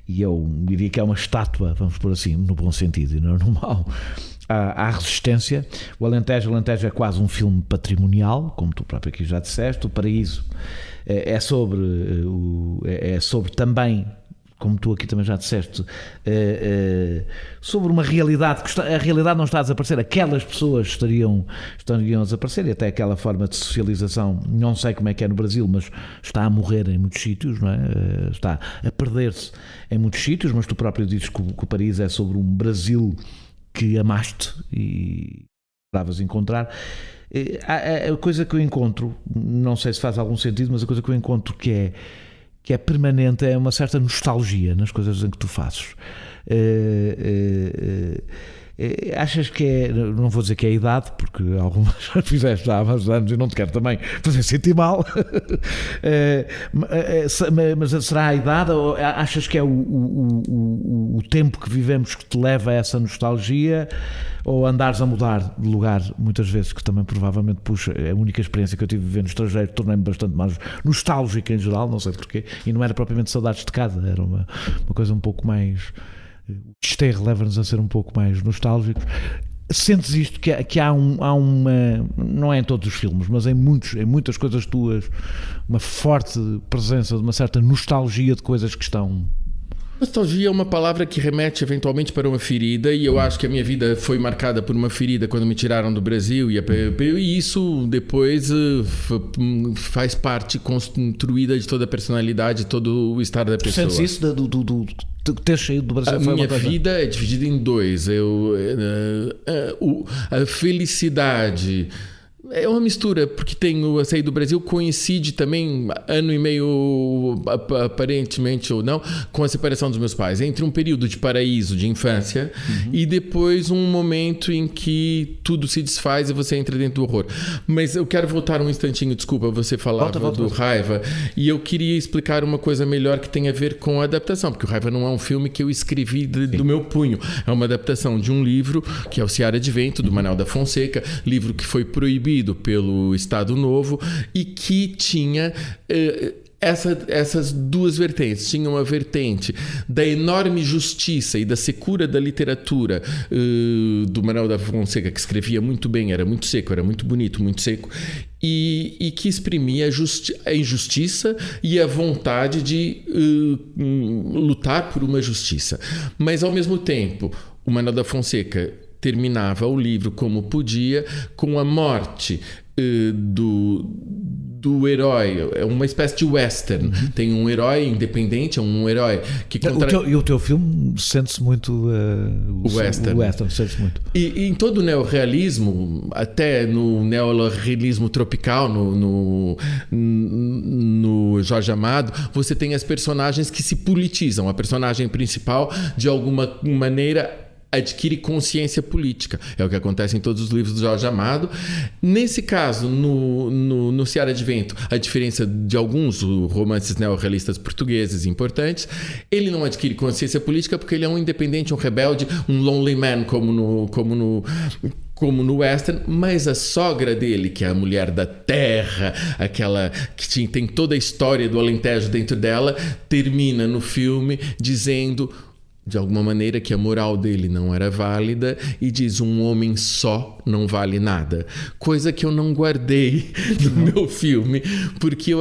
e eu diria que é uma estátua, vamos pôr assim, no bom sentido e não no mau, à resistência. O Alentejo é quase um filme patrimonial, como tu próprio aqui já disseste. O Paraíso é sobre também, como tu aqui também já disseste, sobre uma realidade que a realidade não está a desaparecer, aquelas pessoas estariam a desaparecer, e até aquela forma de socialização, não sei como é que é no Brasil, mas está a morrer em muitos sítios, não é? Está a perder-se em muitos sítios, mas tu próprio dizes que o Paraíso é sobre um Brasil que amaste e esperavas encontrar. A coisa que eu encontro, não sei se faz algum sentido, mas a coisa que eu encontro que é permanente é uma certa nostalgia nas coisas em que tu fazes. Achas que é, não vou dizer que é a idade, porque algumas já fizeste há vários anos e não te quero também fazer sentir mal, mas será a idade, ou achas que é o tempo que vivemos que te leva a essa nostalgia, ou andares a mudar de lugar muitas vezes, que também provavelmente puxa? É a única experiência que eu tive de viver no estrangeiro, tornei-me bastante mais nostálgica em geral, não sei porquê, e não era propriamente saudades de casa, era uma coisa um pouco mais... O desterro leva-nos a ser um pouco mais nostálgicos. Sentes isto, que há uma, não é em todos os filmes, mas em muitas coisas tuas, uma forte presença de uma certa nostalgia de coisas que estão... Nostalgia é uma palavra que remete eventualmente para uma ferida, e eu acho que a minha vida foi marcada por uma ferida quando me tiraram do Brasil, e isso depois faz parte construída de toda a personalidade, todo o estar da pessoa. Sentes isso do ter saído do Brasil? A minha vida é dividida em dois. A felicidade é uma mistura, porque tenho saído do Brasil, coincide também, ano e meio, aparentemente ou não, com a separação dos meus pais, entre um período de paraíso, de infância, e depois um momento em que tudo se desfaz e você entra dentro do horror. Mas eu quero voltar um instantinho, desculpa, você falava do Raiva, e eu queria explicar uma coisa melhor que tem a ver com a adaptação, porque o Raiva não é um filme que eu escrevi do meu punho, é uma adaptação de um livro, que é o Seara de Vento, do Manuel da Fonseca, livro que foi proibido pelo Estado Novo e que tinha essas duas vertentes. Tinha uma vertente da enorme justiça e da secura da literatura do Manuel da Fonseca, que escrevia muito bem, era muito seco, era muito bonito, muito seco, e que exprimia a injustiça e a vontade de lutar por uma justiça. Mas, ao mesmo tempo, o Manuel da Fonseca terminava o livro como podia, com a morte do herói. É uma espécie de western. Tem um herói independente, é um herói que E o teu filme sente-se muito o western. Sente-se muito. E em todo o neorrealismo, até no neorrealismo tropical, no Jorge Amado, você tem as personagens que se politizam. A personagem principal, de alguma maneira, adquire consciência política. É o que acontece em todos os livros do Jorge Amado. Nesse caso, no Seara de Vento, a diferença de alguns romances neorrealistas portugueses importantes, ele não adquire consciência política porque ele é um independente, um rebelde, um lonely man, como no western, mas a sogra dele, que é a mulher da terra, aquela que tem toda a história do Alentejo dentro dela, termina no filme dizendo, de alguma maneira, que a moral dele não era válida, e diz: um homem só não vale nada. Coisa que eu não guardei no meu filme, porque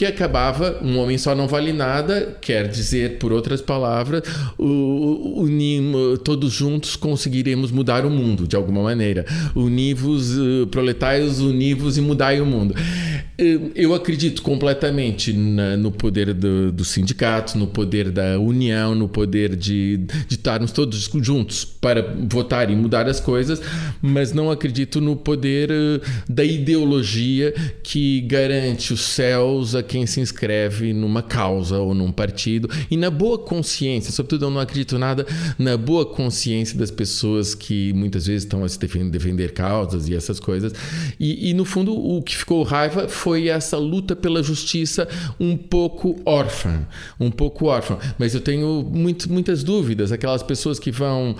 acabava, um homem só não vale nada, quer dizer, por outras palavras, todos juntos conseguiremos mudar o mundo, de alguma maneira. Univos, proletários, univos e mudai o mundo. Eu acredito completamente no poder dos sindicatos, no poder da união, no poder de estarmos todos juntos para votar e mudar as coisas, mas não acredito no poder da ideologia que garante os céus a quem se inscreve numa causa ou num partido, e na boa consciência, sobretudo eu não acredito nada na boa consciência das pessoas que muitas vezes estão a se defender causas e essas coisas, e no fundo o que ficou raiva foi essa luta pela justiça um pouco órfã, mas eu tenho muitas dúvidas, aquelas pessoas que vão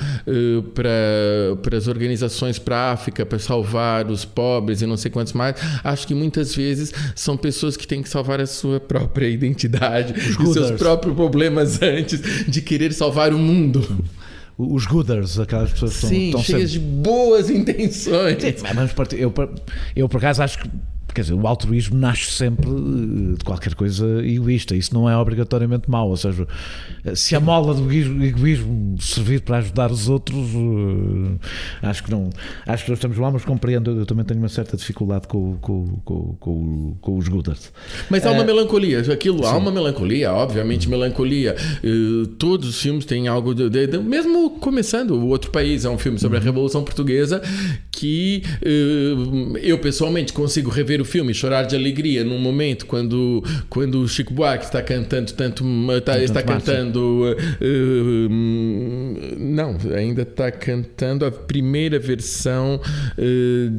para as organizações para a África para salvar os pobres e não sei quantos mais, acho que muitas vezes são pessoas que têm que salvar a sua própria identidade e seus próprios problemas antes de querer salvar o mundo. Os gooders, aquelas pessoas que estão cheias de boas intenções. Sim, mas eu por acaso acho que, quer dizer, o altruísmo nasce sempre de qualquer coisa egoísta. Isso não é obrigatoriamente mau. Ou seja, se a mola do egoísmo servir para ajudar os outros, acho que não estamos mal, mas compreendo. Eu também tenho uma certa dificuldade com os gooders. Mas há uma melancolia. Há uma melancolia, obviamente, melancolia. Todos os filmes têm algo mesmo começando. O Outro País é um filme sobre a Revolução Portuguesa que eu pessoalmente consigo rever o filme, chorar de alegria num momento quando o Chico Buarque está cantando ainda está cantando a primeira versão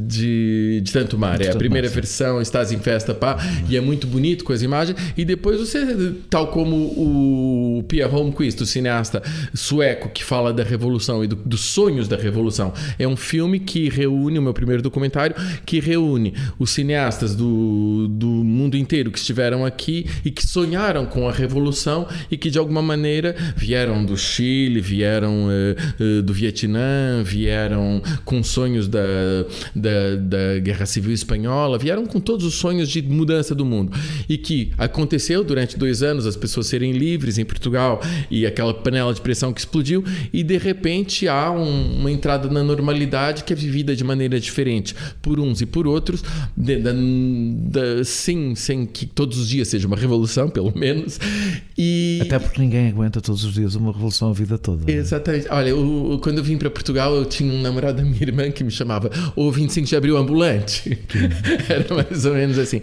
de Tanto Mar, a primeira versão, Estás em Festa, pá, e é muito bonito com as imagens, e depois você, tal como o Pia Holmqvist, o cineasta sueco que fala da Revolução e dos sonhos da Revolução, é um filme que reúne, o meu primeiro documentário, que reúne os cineastas do mundo inteiro que estiveram aqui e que sonharam com a Revolução e que de alguma maneira vieram do Chile, vieram do Vietnã, vieram com sonhos da Guerra Civil Espanhola, vieram com todos os sonhos de mudança do mundo, e que aconteceu durante 2 anos as pessoas serem livres em Portugal e aquela panela de pressão que explodiu, e de repente há uma entrada na normalidade que é vivida de maneira diferente por uns e por outros, sem que todos os dias seja uma revolução, pelo menos. Até porque ninguém aguenta todos os dias uma revolução a vida toda. Exatamente. Olha, quando eu vim para Portugal, eu tinha um namorado da minha irmã que me chamava o 25 de Abril ambulante. Era mais ou menos assim.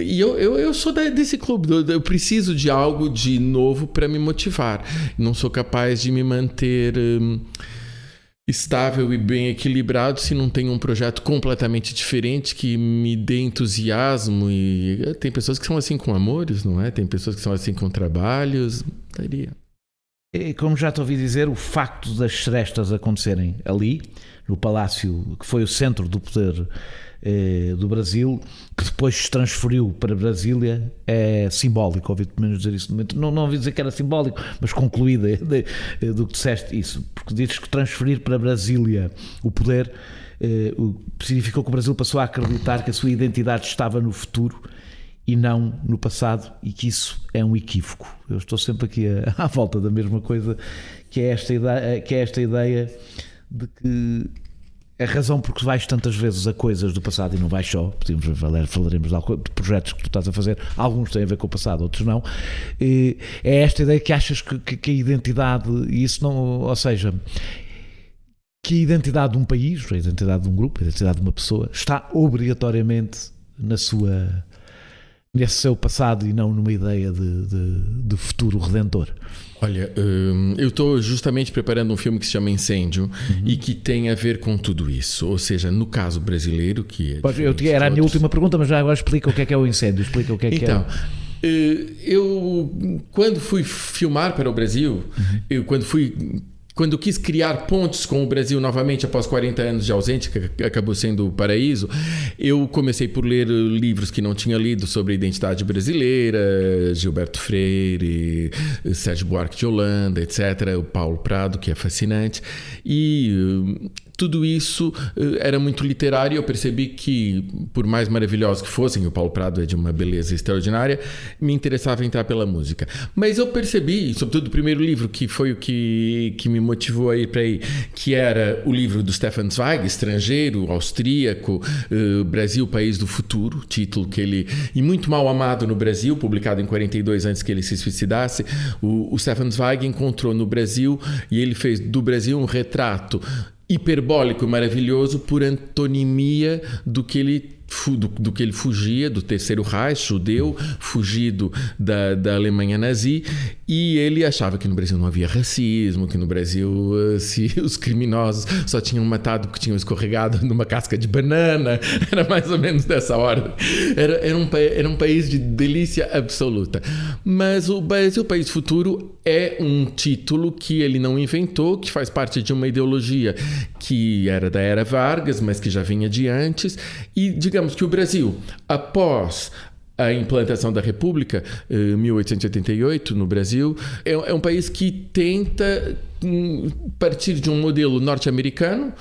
E eu sou desse clube. Eu preciso de algo de novo para me motivar. Não sou capaz de me manter estável e bem equilibrado se não tem um projeto completamente diferente que me dê entusiasmo. E tem pessoas que são assim com amores, não é? Tem pessoas que são assim com trabalhos. E como já te ouvi dizer, o facto das serestas acontecerem ali, no Palácio, que foi o centro do poder do Brasil, que depois se transferiu para Brasília, é simbólico. Ouvi-te pelo menos dizer isso no momento. Não ouvi dizer que era simbólico, mas concluída do que disseste isso, porque dizes que transferir para Brasília o poder significou que o Brasil passou a acreditar que a sua identidade estava no futuro e não no passado, e que isso é um equívoco. Eu estou sempre aqui à volta da mesma coisa, que é esta ideia de que a razão por que vais tantas vezes a coisas do passado, e não vais só, falaremos de projetos que tu estás a fazer, alguns têm a ver com o passado, outros não, é esta ideia que achas que a identidade, e isso não, ou seja, que a identidade de um país, a identidade de um grupo, a identidade de uma pessoa, está obrigatoriamente nesse seu passado e não numa ideia de futuro redentor. Olha, eu estou justamente preparando um filme que se chama Incêndio, e que tem a ver com tudo isso. Ou seja, no caso brasileiro, que era a minha última pergunta, mas já agora explica o que é o incêndio. Explica o que é que é. Eu, quando fui filmar para o Brasil, quando quis criar pontes com o Brasil novamente após 40 anos de ausente, que acabou sendo o Paraíso, eu comecei por ler livros que não tinha lido sobre a identidade brasileira, Gilberto Freire, Sérgio Buarque de Holanda, etc., o Paulo Prado, que é fascinante, e tudo isso era muito literário. Eu percebi que, por mais maravilhosos que fossem, o Paulo Prado é de uma beleza extraordinária, me interessava entrar pela música. Mas eu percebi, sobretudo o primeiro livro, que foi o que me motivou a ir para aí, que era o livro do Stefan Zweig, estrangeiro, austríaco, Brasil, País do Futuro, título que ele... E muito mal amado no Brasil, publicado em 42, antes que ele se suicidasse. O Stefan Zweig encontrou no Brasil, e ele fez do Brasil um retrato hiperbólico e maravilhoso por antonimia do que ele fugia, do Terceiro Reich, judeu, fugido da Alemanha nazi, e ele achava que no Brasil não havia racismo, que no Brasil os criminosos só tinham matado porque tinham escorregado numa casca de banana, era mais ou menos dessa ordem. Era um país de delícia absoluta. Mas o Brasil, País Futuro é um título que ele não inventou, que faz parte de uma ideologia que era da era Vargas, mas que já vinha de antes, e digamos que o Brasil, após a implantação da República, 1888, no Brasil, é um país que tenta partir de um modelo norte-americano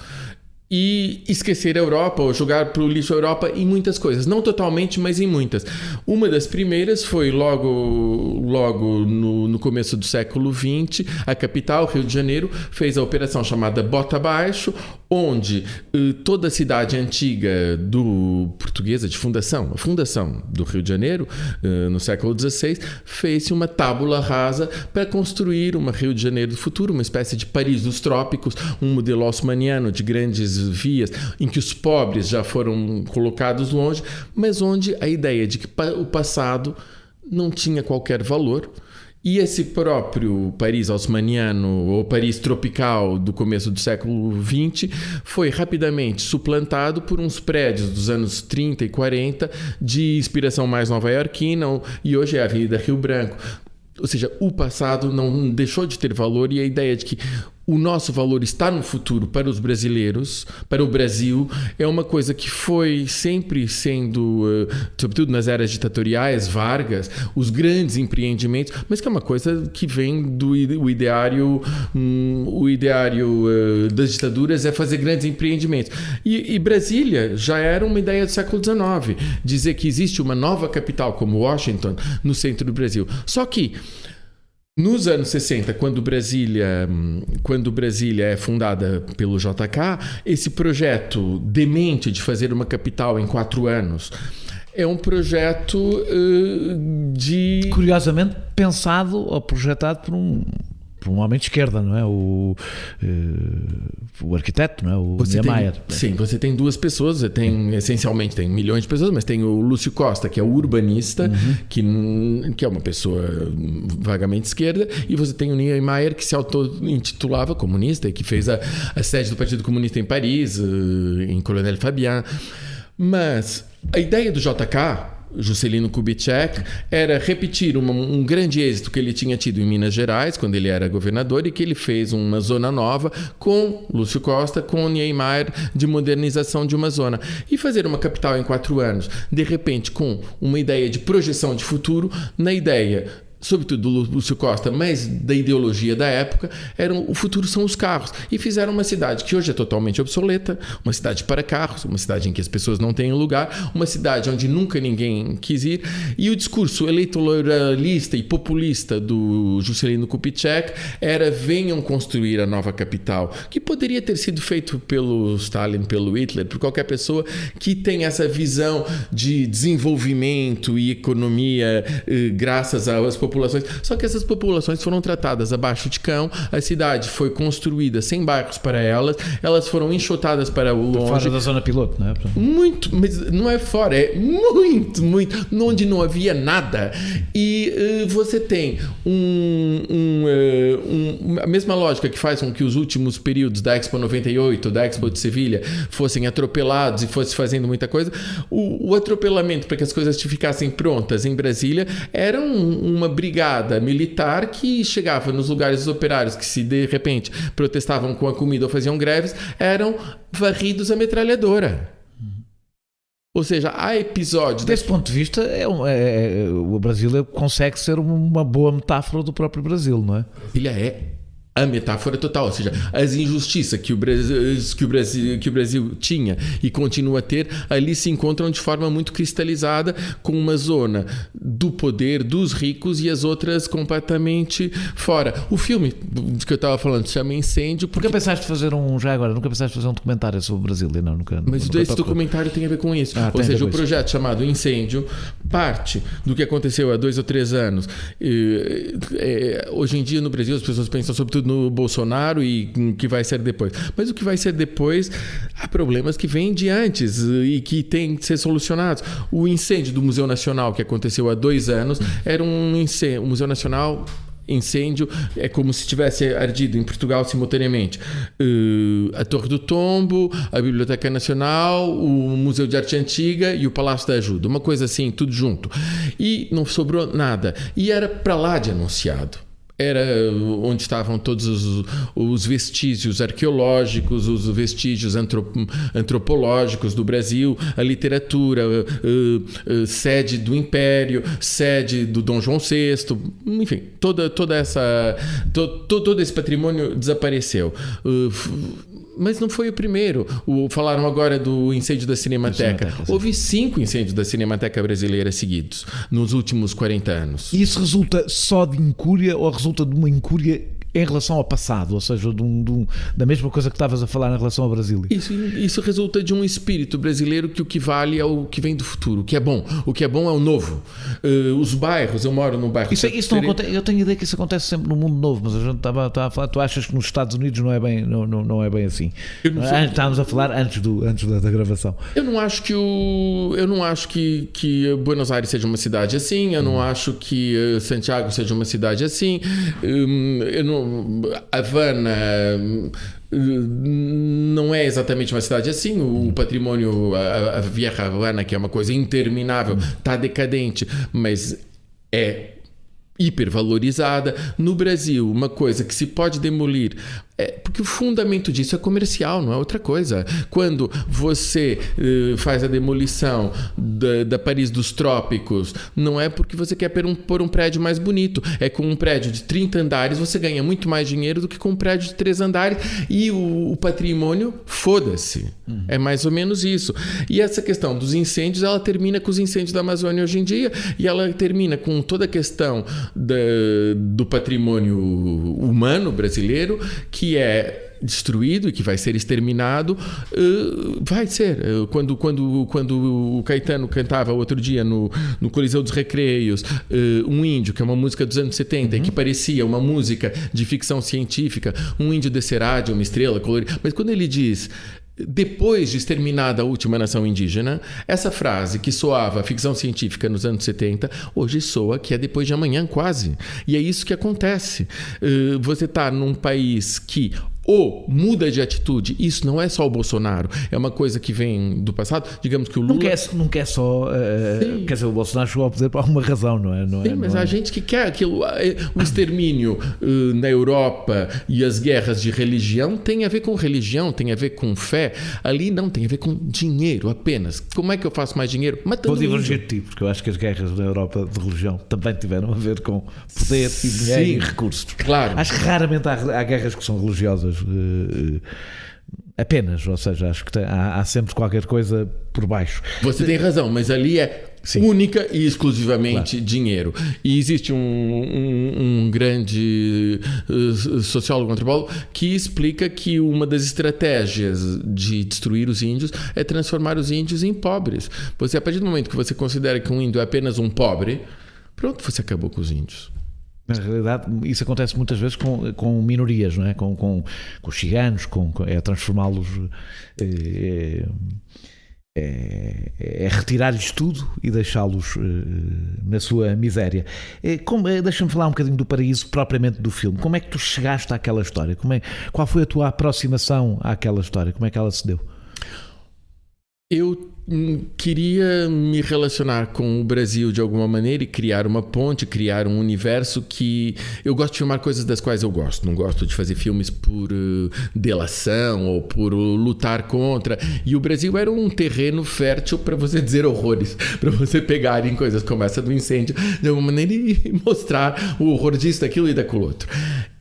e esquecer a Europa, ou jogar para o lixo a Europa em muitas coisas. Não totalmente, mas em muitas. Uma das primeiras foi logo no começo do século XX, a capital, Rio de Janeiro, fez a operação chamada Bota Abaixo, onde toda a cidade antiga portuguesa de fundação, a fundação do Rio de Janeiro, no século XVI, fez-se uma tábula rasa para construir uma Rio de Janeiro do futuro, uma espécie de Paris dos trópicos, um modelo haussmanniano de grandes vias, em que os pobres já foram colocados longe, mas onde a ideia de que o passado não tinha qualquer valor. E esse próprio Paris haussmanniano, ou Paris tropical do começo do século XX, foi rapidamente suplantado por uns prédios dos anos 30 e 40 de inspiração mais nova-iorquina, e hoje é a Avenida Rio Branco. Ou seja, o passado não deixou de ter valor, e a ideia de que o nosso valor está no futuro para os brasileiros, para o Brasil, é uma coisa que foi sempre sendo, sobretudo nas eras ditatoriais, Vargas, os grandes empreendimentos, mas que é uma coisa que vem do ideário, o ideário das ditaduras é fazer grandes empreendimentos. E Brasília já era uma ideia do século XIX, dizer que existe uma nova capital como Washington no centro do Brasil. Só que nos anos 60, quando Brasília é fundada pelo JK, esse projeto demente de fazer uma capital em 4 anos é um projeto curiosamente pensado ou projetado por um homem de esquerda, não é? O arquiteto, não é? O Niemeyer. Sim, você tem duas pessoas, essencialmente tem milhões de pessoas, mas tem o Lúcio Costa, que é o urbanista, que é uma pessoa vagamente esquerda, e você tem o Niemeyer, que se auto-intitulava comunista e que fez a sede do Partido Comunista em Paris, em Colonel Fabian. Mas a ideia do JK, Juscelino Kubitschek, era repetir um grande êxito que ele tinha tido em Minas Gerais, quando ele era governador, e que ele fez uma zona nova com Lúcio Costa, com Niemeyer, de modernização de uma zona. E fazer uma capital em 4 anos, de repente com uma ideia de projeção de futuro, na ideia sobretudo do Lúcio Costa, mas da ideologia da época, o futuro são os carros. E fizeram uma cidade que hoje é totalmente obsoleta, uma cidade para carros, uma cidade em que as pessoas não têm lugar, uma cidade onde nunca ninguém quis ir. E o discurso eleitoralista e populista do Juscelino Kubitschek era: venham construir a nova capital, que poderia ter sido feito pelo Stalin, pelo Hitler, por qualquer pessoa que tem essa visão de desenvolvimento e economia graças às populações. Só que essas populações foram tratadas abaixo de cão, a cidade foi construída sem bairros para elas foram enxotadas para o longe. Fora da zona piloto, não é? Muito, mas não é fora, é muito, onde não havia nada. E você tem a mesma lógica que faz com que os últimos períodos da Expo 98, da Expo de Sevilha, fossem atropelados e fosse fazendo muita coisa. O atropelamento para que as coisas ficassem prontas em Brasília era uma brigada militar que chegava nos lugares dos operários que, se de repente protestavam com a comida ou faziam greves, eram varridos a metralhadora. Ou seja, há episódios... Desse ponto de vista, o Brasil consegue ser uma boa metáfora do próprio Brasil, não é? Brasília é a metáfora total, ou seja, as injustiças que o Brasil tinha e continua a ter, ali se encontram de forma muito cristalizada, com uma zona do poder dos ricos e as outras completamente fora. O filme de que eu estava falando se chama Incêndio. Porque... Nunca pensaste fazer nunca pensaste fazer um documentário sobre o Brasil? Não, nunca. Mas esse documentário tem a ver com isso. Ou seja, o projeto chamado Incêndio parte do que aconteceu há 2 ou 3 anos. Hoje em dia no Brasil as pessoas pensam sobretudo no Bolsonaro e o que vai ser depois. Mas o que vai ser depois, há problemas que vêm de antes e que têm que ser solucionados. O incêndio do Museu Nacional, que aconteceu há 2 anos, era um incêndio. O Museu Nacional... Incêndio é como se tivesse ardido em Portugal simultaneamente a Torre do Tombo, a Biblioteca Nacional, o Museu de Arte Antiga e o Palácio da Ajuda, uma coisa assim, tudo junto, e não sobrou nada, e era para lá de anunciado. Era onde estavam todos os vestígios arqueológicos, os vestígios antropológicos do Brasil, a literatura, sede do Império, sede do Dom João VI, enfim, todo esse patrimônio desapareceu. Mas não foi o primeiro. Falaram agora do incêndio da Cinemateca. Houve 5 incêndios da Cinemateca brasileira seguidos nos últimos 40 anos. E isso resulta só de incúria ou resulta de uma incúria em relação ao passado? Ou seja, da mesma coisa que estavas a falar em relação ao Brasil? Isso resulta de um espírito brasileiro que o que vale é o que vem do futuro, o que é bom. O que é bom é o novo. Os bairros, eu moro num bairro... Isso não acontece, eu tenho a ideia que isso acontece sempre no mundo novo, mas a gente estava a falar, tu achas que nos Estados Unidos não é bem assim? Estávamos a falar antes da gravação. Eu não acho que Buenos Aires seja uma cidade assim, eu não acho que Santiago seja uma cidade assim, Havana não é exatamente uma cidade assim. O patrimônio, a Vieja Havana, que é uma coisa interminável, está decadente, mas é hipervalorizada. No Brasil, uma coisa que se pode demolir, porque o fundamento disso é comercial, não é outra coisa. Quando você faz a demolição da Paris dos Trópicos, não é porque você quer pôr um prédio mais bonito. É com um prédio de 30 andares você ganha muito mais dinheiro do que com um prédio de 3 andares, e o patrimônio, foda-se. É mais ou menos isso. E essa questão dos incêndios, ela termina com os incêndios da Amazônia hoje em dia, e ela termina com toda a questão do patrimônio humano brasileiro, que é destruído e que vai ser exterminado. Vai ser. Quando o Caetano cantava outro dia no Coliseu dos Recreios, um índio, que é uma música dos anos 70, e que parecia uma música de ficção científica, um índio descerá de uma estrela colorida, mas quando ele diz depois de exterminada a última nação indígena, essa frase que soava ficção científica nos anos 70, hoje soa que é depois de amanhã quase. E é isso que acontece. Você está num país que ou muda de atitude. Isso não é só o Bolsonaro, é uma coisa que vem do passado. Digamos que o Lula... Não quer só... quer dizer, o Bolsonaro chegou ao poder por alguma razão, não é? Sim, mas há gente que quer aquilo. O extermínio na Europa e as guerras de religião tem a ver com religião, tem a ver com fé. Ali não, tem a ver com dinheiro apenas. Como é que eu faço mais dinheiro? Matando. Vou divergir de ti, porque eu acho que as guerras na Europa de religião também tiveram a ver com poder e dinheiro e recursos. Claro. Acho que raramente há guerras que são religiosas apenas, ou seja, acho que há sempre qualquer coisa por baixo. Você tem razão, mas ali é única e exclusivamente dinheiro. E existe um grande sociólogo antropólogo que explica que uma das estratégias de destruir os índios é transformar os índios em pobres. Você, a partir do momento que você considera que um índio é apenas um pobre, pronto, você acabou com os índios. Na realidade, isso acontece muitas vezes com minorias, não é? Com os ciganos, transformá-los, retirar-lhes tudo e deixá-los na sua miséria. Deixa-me falar um bocadinho do Paraíso, propriamente do filme. Como é que tu chegaste àquela história? Qual foi a tua aproximação àquela história? Como é que ela se deu? Eu queria me relacionar com o Brasil de alguma maneira e criar uma ponte, criar um universo que... Eu gosto de filmar coisas das quais eu gosto. Não gosto de fazer filmes por delação ou por lutar contra. E o Brasil era um terreno fértil para você dizer horrores, para você pegar em coisas como essa do incêndio de alguma maneira e mostrar o horror disso, daquilo e daquilo outro.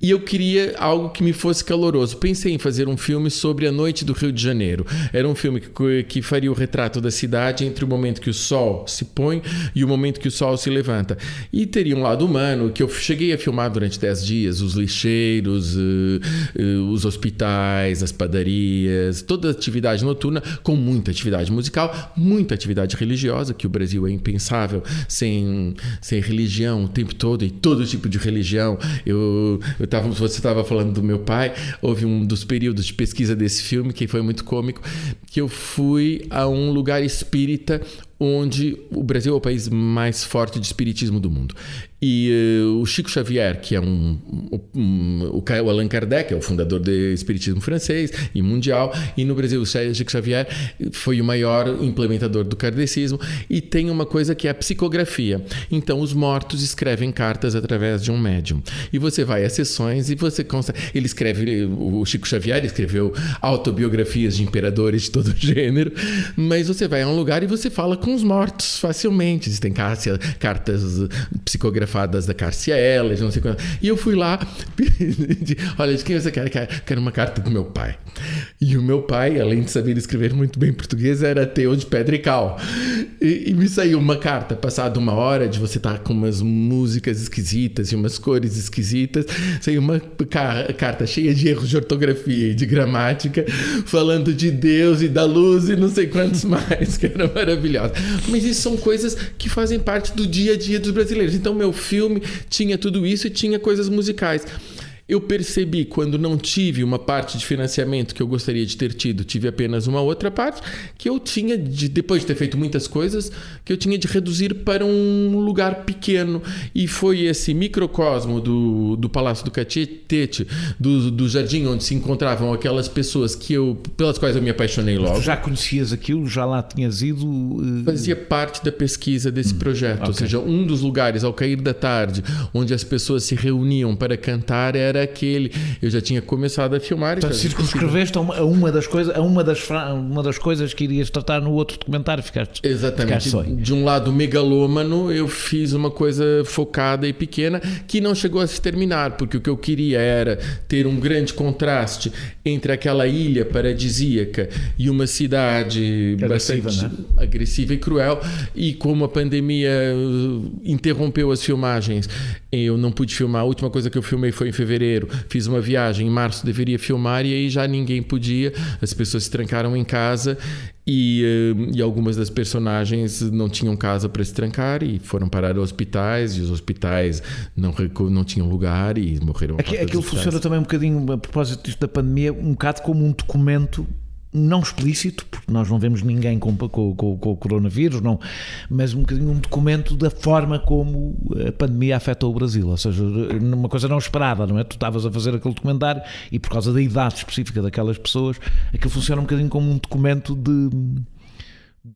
E eu queria algo que me fosse caloroso. Pensei em fazer um filme sobre a noite do Rio de Janeiro. Era um filme que faria o retrato da cidade entre o momento que o sol se põe e o momento que o sol se levanta. E teria um lado humano que eu cheguei a filmar durante 10 dias. Os lixeiros, os hospitais, as padarias, toda a atividade noturna com muita atividade musical, muita atividade religiosa, que o Brasil é impensável sem religião o tempo todo e todo tipo de religião. Você estava falando do meu pai, houve um dos períodos de pesquisa desse filme que foi muito cômico, que eu fui a um lugar espírita onde o Brasil é o país mais forte de espiritismo do mundo. E o Chico Xavier, que é o Allan Kardec, é o fundador do espiritismo francês e mundial, e no Brasil o Chico Xavier foi o maior implementador do kardecismo, e tem uma coisa que é a psicografia. Então os mortos escrevem cartas através de um médium. E você vai às sessões e você consegue... O Chico Xavier escreveu autobiografias de imperadores de todo gênero, mas você vai a um lugar e você fala com os mortos facilmente. Tem cartas psicografadas da Cássia Eller, não sei quando. E eu fui lá, olha, de quem você quer? Quero uma carta do meu pai. E o meu pai, além de saber escrever muito bem português, era ateu de pedra e cal. E me saiu uma carta, passada uma hora de você estar com umas músicas esquisitas e umas cores esquisitas, saiu uma carta cheia de erros de ortografia e de gramática, falando de Deus e da luz e não sei quantos mais, que era maravilhosa. Mas isso são coisas que fazem parte do dia a dia dos brasileiros. Então meu filme tinha tudo isso e tinha coisas musicais. Eu percebi, quando não tive uma parte de financiamento que eu gostaria de ter tido, tive apenas uma outra parte, que eu tinha, depois de ter feito muitas coisas, que eu tinha de reduzir para um lugar pequeno. E foi esse microcosmo do Palácio do Catete, do jardim onde se encontravam aquelas pessoas pelas quais eu me apaixonei logo. Já conhecias aquilo? Já lá tinhas ido? Fazia parte da pesquisa desse projeto. Okay. Ou seja, um dos lugares, ao cair da tarde, onde as pessoas se reuniam para cantar, era aquele. Eu já tinha começado a filmar. Então, circunscreveste a uma das coisas que irias tratar no outro documentário. Exatamente. De um lado megalômano, eu fiz uma coisa focada e pequena que não chegou a se terminar, porque o que eu queria era ter um grande contraste entre aquela ilha paradisíaca e uma cidade bastante agressiva e cruel. E como a pandemia interrompeu as filmagens, eu não pude filmar. A última coisa que eu filmei foi em fevereiro. Fiz uma viagem, em março deveria filmar e aí já ninguém podia. As pessoas se trancaram em casa e algumas das personagens não tinham casa para se trancar e foram parar a hospitais, e os hospitais não tinham lugar e morreram. Aquilo funciona também um bocadinho, a propósito disto da pandemia, um bocado como um documento não explícito, porque nós não vemos ninguém com o coronavírus, não, mas um bocadinho um documento da forma como a pandemia afetou o Brasil, ou seja, uma coisa não esperada, não é? Tu estavas a fazer aquele documentário e por causa da idade específica daquelas pessoas, aquilo funciona um bocadinho como um documento de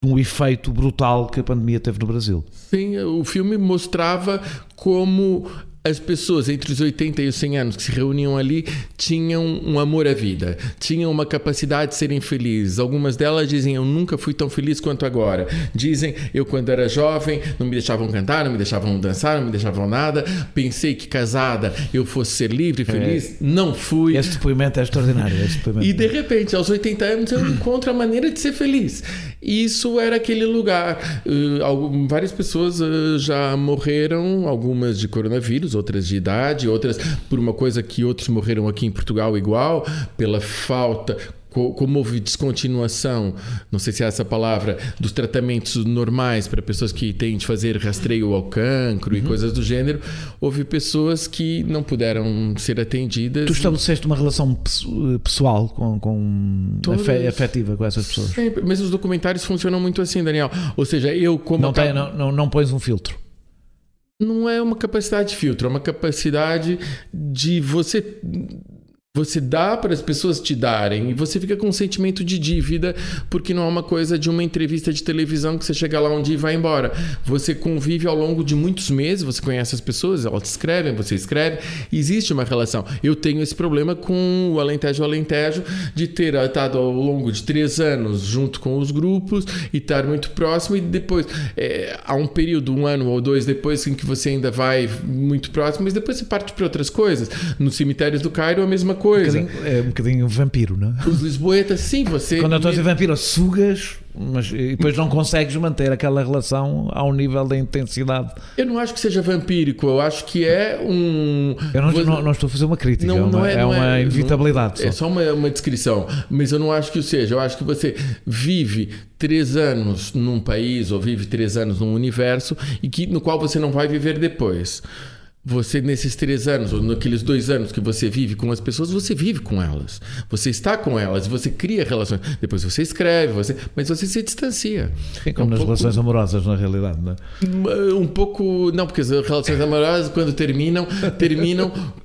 um efeito brutal que a pandemia teve no Brasil. Sim, o filme mostrava como as pessoas entre os 80 e os 100 anos que se reuniam ali tinham um amor à vida, tinham uma capacidade de serem felizes. Algumas delas dizem, eu nunca fui tão feliz quanto agora. Dizem, eu quando era jovem não me deixavam cantar, não me deixavam dançar, não me deixavam nada. Pensei que casada eu fosse ser livre e feliz. Não fui. Esse depoimento é extraordinário. E de repente, aos 80 anos, eu encontro a maneira de ser feliz. Isso era aquele lugar. Várias pessoas já morreram, algumas de coronavírus, outras de idade, outras por uma coisa que outros morreram aqui em Portugal igual, pela falta, como houve descontinuação, não sei se é essa palavra, dos tratamentos normais para pessoas que têm de fazer rastreio ao cancro e coisas do gênero, houve pessoas que não puderam ser atendidas. Tu estabeleceste uma relação pessoal afetiva com essas pessoas? Sempre, mas os documentários funcionam muito assim, Daniel. Ou seja, eu como... Não pões um filtro? Não é uma capacidade de filtro, é uma capacidade de você Você dá para as pessoas te darem e você fica com um sentimento de dívida, porque não é uma coisa de uma entrevista de televisão que você chega lá um dia e vai embora. Você convive ao longo de muitos meses, você conhece as pessoas, elas te escrevem, você escreve, existe uma relação. Eu tenho esse problema com o Alentejo de ter estado ao longo de 3 anos junto com os grupos e estar muito próximo, e depois há um período, 1 ano ou 2 depois, em que você ainda vai muito próximo, mas depois você parte para outras coisas. Nos cemitérios do Cairo a mesma coisa. Um bocadinho vampiro, não é? Os lisboetas, sim, você... Quando eu estou a dizer vampiro, sugas, mas e depois não consegues manter aquela relação ao nível da intensidade. Eu não acho que seja vampírico, eu acho que é um... Eu não estou a fazer uma crítica, é uma inevitabilidade. É só uma descrição, mas eu não acho que o seja. Eu acho que você vive 3 anos num país ou vive 3 anos num universo no qual você não vai viver depois. Você, nesses 3 anos, ou naqueles 2 anos que você vive com as pessoas, você vive com elas. Você está com elas, você cria relações. Depois você escreve, mas você se distancia. É como nas relações amorosas, na realidade, não é? Um pouco... Não, porque as relações amorosas, quando terminam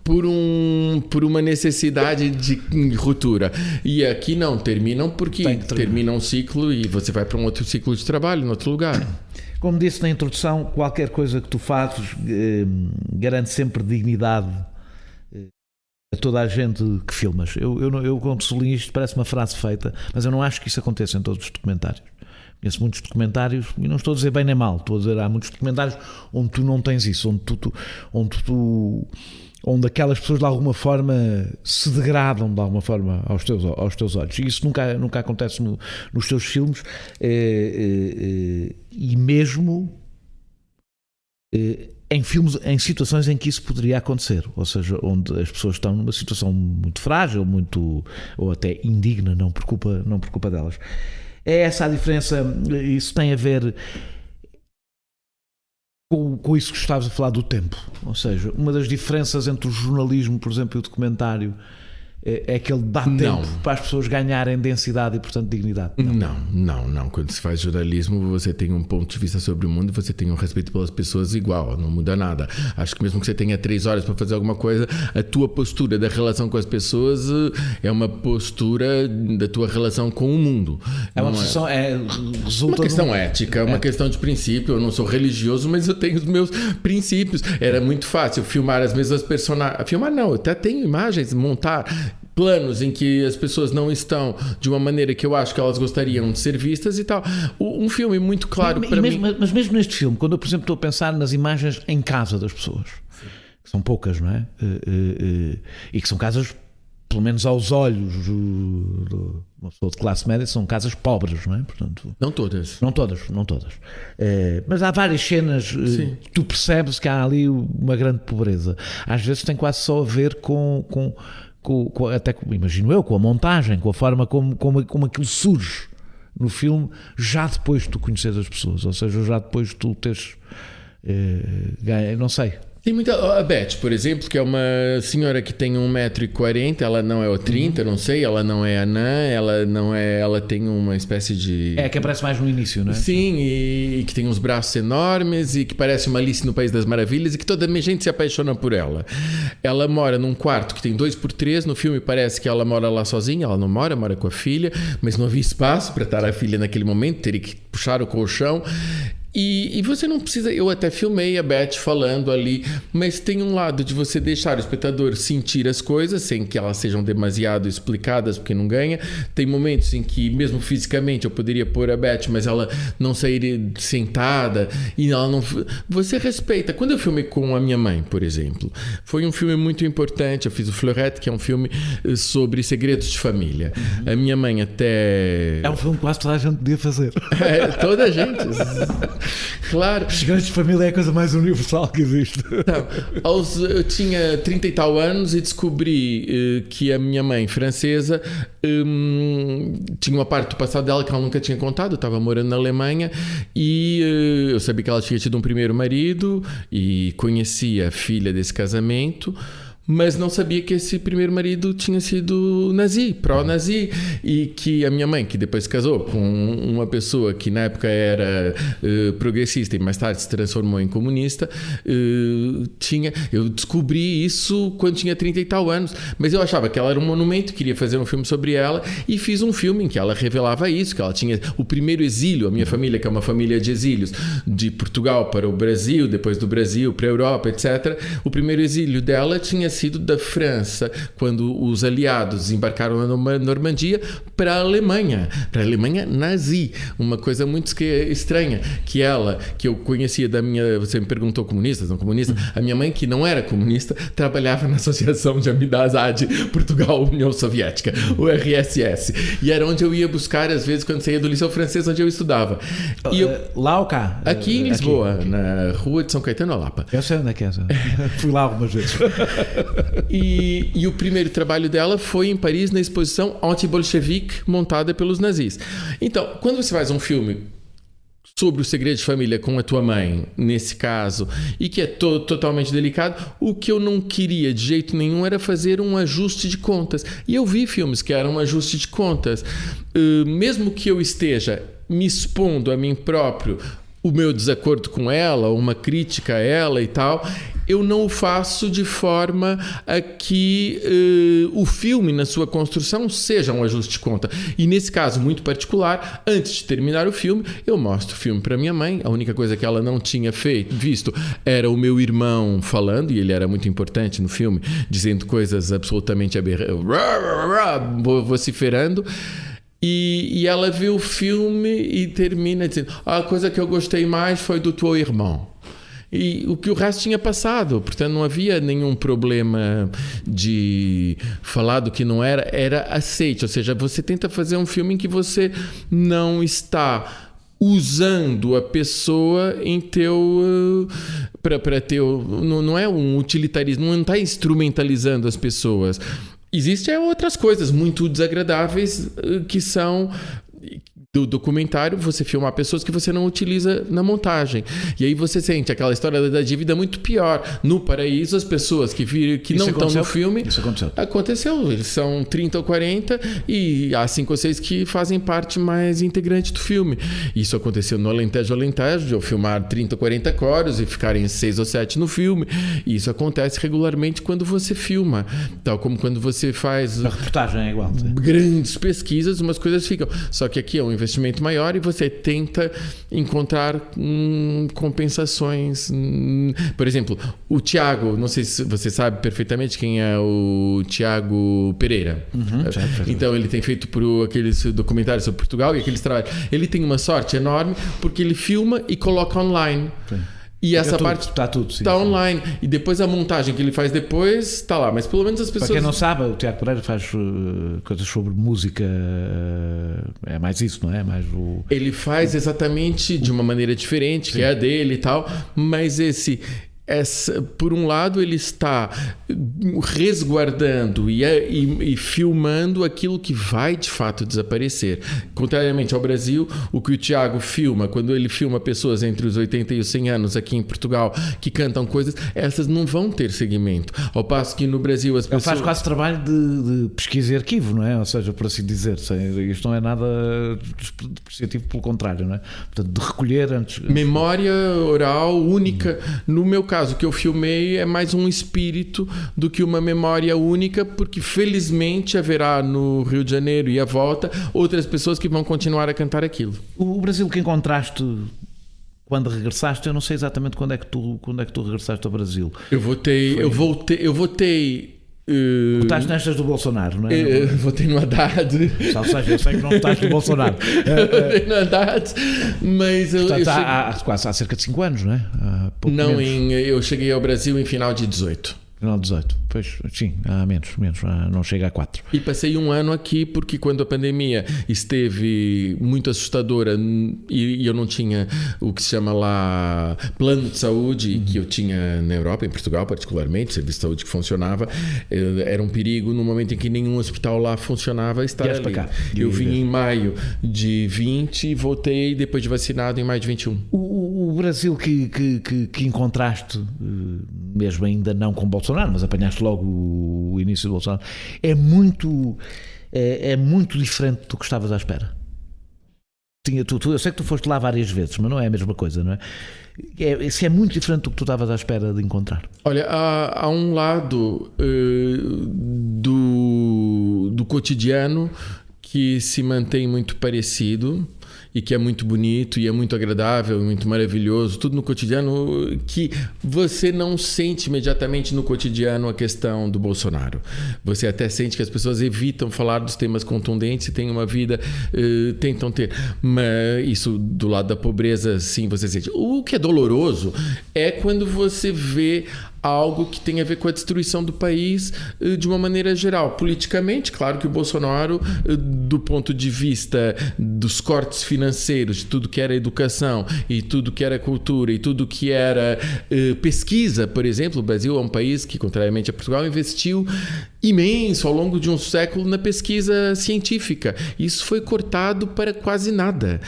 por uma necessidade de ruptura. E aqui não, terminam porque termina um ciclo e você vai para um outro ciclo de trabalho, em outro lugar. Como disse na introdução, qualquer coisa que tu fazes garante sempre dignidade a toda a gente que filmas. Eu como sublinho isto, parece uma frase feita, mas eu não acho que isso aconteça em todos os documentários. Conheço muitos documentários, e não estou a dizer bem nem mal, estou a dizer, há muitos documentários onde tu não tens isso, onde aquelas pessoas de alguma forma se degradam de alguma forma aos teus olhos. E isso nunca acontece nos teus filmes, e mesmo em filmes, em situações em que isso poderia acontecer, ou seja, onde as pessoas estão numa situação muito frágil, ou até indigna, não por culpa delas. É essa a diferença. Isso tem a ver com isso que estavas a falar do tempo. Ou seja, uma das diferenças entre o jornalismo, por exemplo, e o documentário é que ele dá tempo para as pessoas ganharem densidade e, portanto, dignidade. Não. Quando se faz jornalismo, você tem um ponto de vista sobre o mundo e você tem um respeito pelas pessoas igual, não muda nada. Acho que mesmo que você tenha 3 horas para fazer alguma coisa, a tua postura da relação com as pessoas é uma postura da tua relação com o mundo. É uma posição, resulta uma questão ética, uma questão de princípio. Eu não sou religioso, mas eu tenho os meus princípios. Era muito fácil filmar as mesmas personagens. Filmar não, eu até tenho imagens, montar planos em que as pessoas não estão de uma maneira que eu acho que elas gostariam de ser vistas e tal. Um filme muito claro para mim. Mas mesmo neste filme, quando eu, por exemplo, estou a pensar nas imagens em casa das pessoas, que são poucas, não é? E que são casas, pelo menos aos olhos de uma pessoa de classe média, são casas pobres, não é? Portanto, não todas. Não todas. Mas há várias cenas que tu percebes que há ali uma grande pobreza. Às vezes tem quase só a ver até imagino eu, com a montagem, com a forma como aquilo surge no filme, já depois de tu conheces as pessoas, ou seja, já depois de tu teres não sei. Tem muita... A Beth, por exemplo, que é uma senhora que tem 1,40 m, ela não é o 30, não sei, ela não é anã, ela tem uma espécie de... que aparece mais no início, não é? Sim, e que tem uns braços enormes e que parece uma Alice no País das Maravilhas e que toda a gente se apaixona por ela. Ela mora num quarto que tem 2x3, no filme parece que ela mora lá sozinha, ela não mora com a filha, mas não havia espaço para estar a filha naquele momento, teria que puxar o colchão. E você não precisa... Eu até filmei a Beth falando ali, mas tem um lado de você deixar o espectador sentir as coisas sem que elas sejam demasiado explicadas, porque não ganha. Tem momentos em que, mesmo fisicamente, eu poderia pôr a Beth, mas ela não sairia sentada e ela não... Você respeita. Quando eu filmei com a minha mãe, por exemplo, foi um filme muito importante. Eu fiz o Fleurette, que é um filme sobre segredos de família. A minha mãe até... É um filme que quase toda a gente podia fazer. Toda a gente... Claro. Segredos de família é a coisa mais universal que existe. Eu tinha 30 e tal anos e descobri que a minha mãe francesa tinha uma parte do passado dela que ela nunca tinha contado. Eu estava morando na Alemanha e eu sabia que ela tinha tido um primeiro marido e conhecia a filha desse casamento, mas não sabia que esse primeiro marido tinha sido nazi, pró-nazi, e que a minha mãe, que depois se casou com uma pessoa que na época era progressista e mais tarde se transformou em comunista, eu descobri isso quando tinha 30 e tal anos, mas eu achava que ela era um monumento, queria fazer um filme sobre ela, e fiz um filme em que ela revelava isso, que ela tinha o primeiro exílio, a minha família, que é uma família de exílios, de Portugal para o Brasil, depois do Brasil para a Europa, etc. O primeiro exílio dela tinha sido da França, quando os aliados embarcaram na Normandia, para a Alemanha nazi. Uma coisa muito estranha, que ela, que eu conhecia da minha... Você me perguntou comunistas, não comunistas? A minha mãe, que não era comunista, trabalhava na Associação de Amizade Portugal-União Soviética, o RSS. E era onde eu ia buscar, às vezes, quando saía do Liceu Francês, onde eu estudava. E lá ou cá? Aqui em Lisboa, na rua de São Caetano, a Lapa. Eu sei onde é que é. Fui lá algumas vezes. E o primeiro trabalho dela foi em Paris, na exposição anti-bolchevique montada pelos nazis. Então, quando você faz um filme sobre o segredo de família com a tua mãe, nesse caso, e que é totalmente delicado, o que eu não queria de jeito nenhum era fazer um ajuste de contas. E eu vi filmes que eram um ajuste de contas. Mesmo que eu esteja me expondo a mim próprio o meu desacordo com ela, uma crítica a ela e tal, eu não o faço de forma a que o filme, na sua construção, seja um ajuste de conta. E nesse caso muito particular, antes de terminar o filme, eu mostro o filme para minha mãe. A única coisa que ela não tinha visto era o meu irmão falando, e ele era muito importante no filme, dizendo coisas absolutamente vociferando. E ela viu o filme e termina dizendo: a coisa que eu gostei mais foi do teu irmão. E o resto tinha passado, portanto não havia nenhum problema de falar do que não era aceite. Ou seja, você tenta fazer um filme em que você não está usando a pessoa em para teu... Não é um utilitarismo, não está instrumentalizando as pessoas. Existem outras coisas muito desagradáveis que são... do documentário, você filmar pessoas que você não utiliza na montagem. E aí você sente aquela história da dívida muito pior. No Paraíso, as pessoas que não estão no filme... Isso aconteceu. Aconteceu. Eles são 30 ou 40 e há 5 ou 6 que fazem parte mais integrante do filme. Isso aconteceu no Alentejo, de eu filmar 30 ou 40 coros e ficarem 6 ou 7 no filme. E isso acontece regularmente quando você filma. Tal como quando você faz... A reportagem é igual. Sim. Grandes pesquisas, umas coisas ficam. Só que aqui é um investimento maior e você tenta encontrar compensações. Por exemplo, o Tiago, não sei se você sabe perfeitamente quem é o Tiago Pereira. Então ele tem feito aqueles documentários sobre Portugal e aqueles trabalhos. Ele tem uma sorte enorme porque ele filma e coloca online. Sim. E essa parte está online. E depois a montagem que ele faz depois está lá. Mas pelo menos as pessoas... Para quem não sabe, o Tiago Pereira faz coisas sobre música. É mais isso, não é? Ele faz exatamente de uma maneira diferente, que é a dele e tal. Mas por um lado ele está resguardando e filmando aquilo que vai de fato desaparecer. Contrariamente ao Brasil, o que o Tiago filma, quando ele filma pessoas entre os 80 e os 100 anos aqui em Portugal que cantam coisas, essas não vão ter seguimento. Ao passo que no Brasil as pessoas... Ele faz quase trabalho de pesquisa e arquivo, não é? Ou seja, por assim dizer, isto não é nada despreciativo, pelo contrário, não é? Portanto, de recolher antes... Memória oral única. No meu caso, o que eu filmei é mais um espírito do que uma memória única, porque felizmente haverá no Rio de Janeiro e à volta outras pessoas que vão continuar a cantar aquilo. O Brasil que encontraste quando regressaste, eu não sei exatamente quando é que tu regressaste ao Brasil. Eu votei. Votaste nestas do Bolsonaro, não é? Votei no Haddad. Ou seja, eu sei que não votaste no Bolsonaro. Votei no Haddad, mas portanto, há cerca de 5 anos, não é? Eu cheguei ao Brasil em final de 18. Final de 18, pois sim, há menos, não chega a 4. E passei um ano aqui porque quando a pandemia esteve muito assustadora e eu não tinha o que se chama lá plano de saúde, que eu tinha na Europa, em Portugal particularmente, serviço de saúde que funcionava, era um perigo no momento em que nenhum hospital lá funcionava estar ali. Para cá. Eu vim em maio de 20 e voltei depois de vacinado em maio de 21. O Brasil que encontraste mesmo ainda não com Bolsonaro, mas apanhaste logo o início do Bolsonaro, é muito diferente do que estavas à espera. Eu sei que tu foste lá várias vezes, mas não é a mesma coisa, não é? Se é muito diferente do que tu estavas à espera de encontrar. Olha, há um lado do cotidiano que se mantém muito parecido e que é muito bonito e é muito agradável, muito maravilhoso, tudo no cotidiano, que você não sente imediatamente no cotidiano a questão do Bolsonaro. Você até sente que as pessoas evitam falar dos temas contundentes e têm uma vida, tentam ter. Mas isso do lado da pobreza, sim, você sente. O que é doloroso é quando você vê algo que tem a ver com a destruição do país de uma maneira geral. Politicamente, claro que o Bolsonaro, do ponto de vista dos cortes financeiros, de tudo que era educação e tudo que era cultura e tudo que era pesquisa, por exemplo, o Brasil é um país que, contrariamente a Portugal, investiu imenso ao longo de um século na pesquisa científica. Isso foi cortado para quase nada.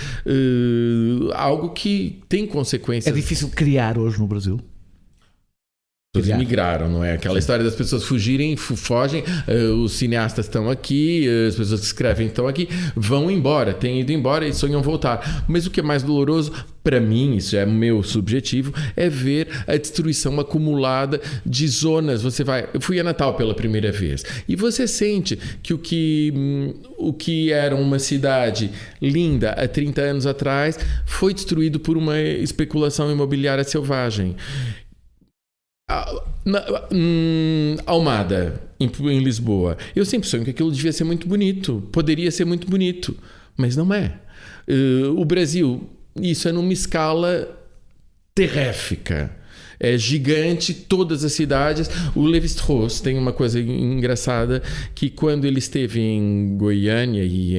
Algo que tem consequências. É difícil criar hoje no Brasil? As pessoas migraram, não é? Aquela história das pessoas fugirem, fogem, os cineastas estão aqui, as pessoas que escrevem estão aqui, vão embora, têm ido embora e sonham voltar. Mas o que é mais doloroso, para mim, isso é meu subjetivo, é ver a destruição acumulada de zonas. Eu fui a Natal pela primeira vez e você sente que o que era uma cidade linda há 30 anos atrás foi destruído por uma especulação imobiliária selvagem. Almada, em Lisboa, eu sempre sonho que aquilo devia ser muito bonito, poderia ser muito bonito, mas não é. O Brasil, isso é numa escala terrífica. É gigante, todas as cidades. O Lévi-Strauss tem uma coisa engraçada, que quando ele esteve em Goiânia e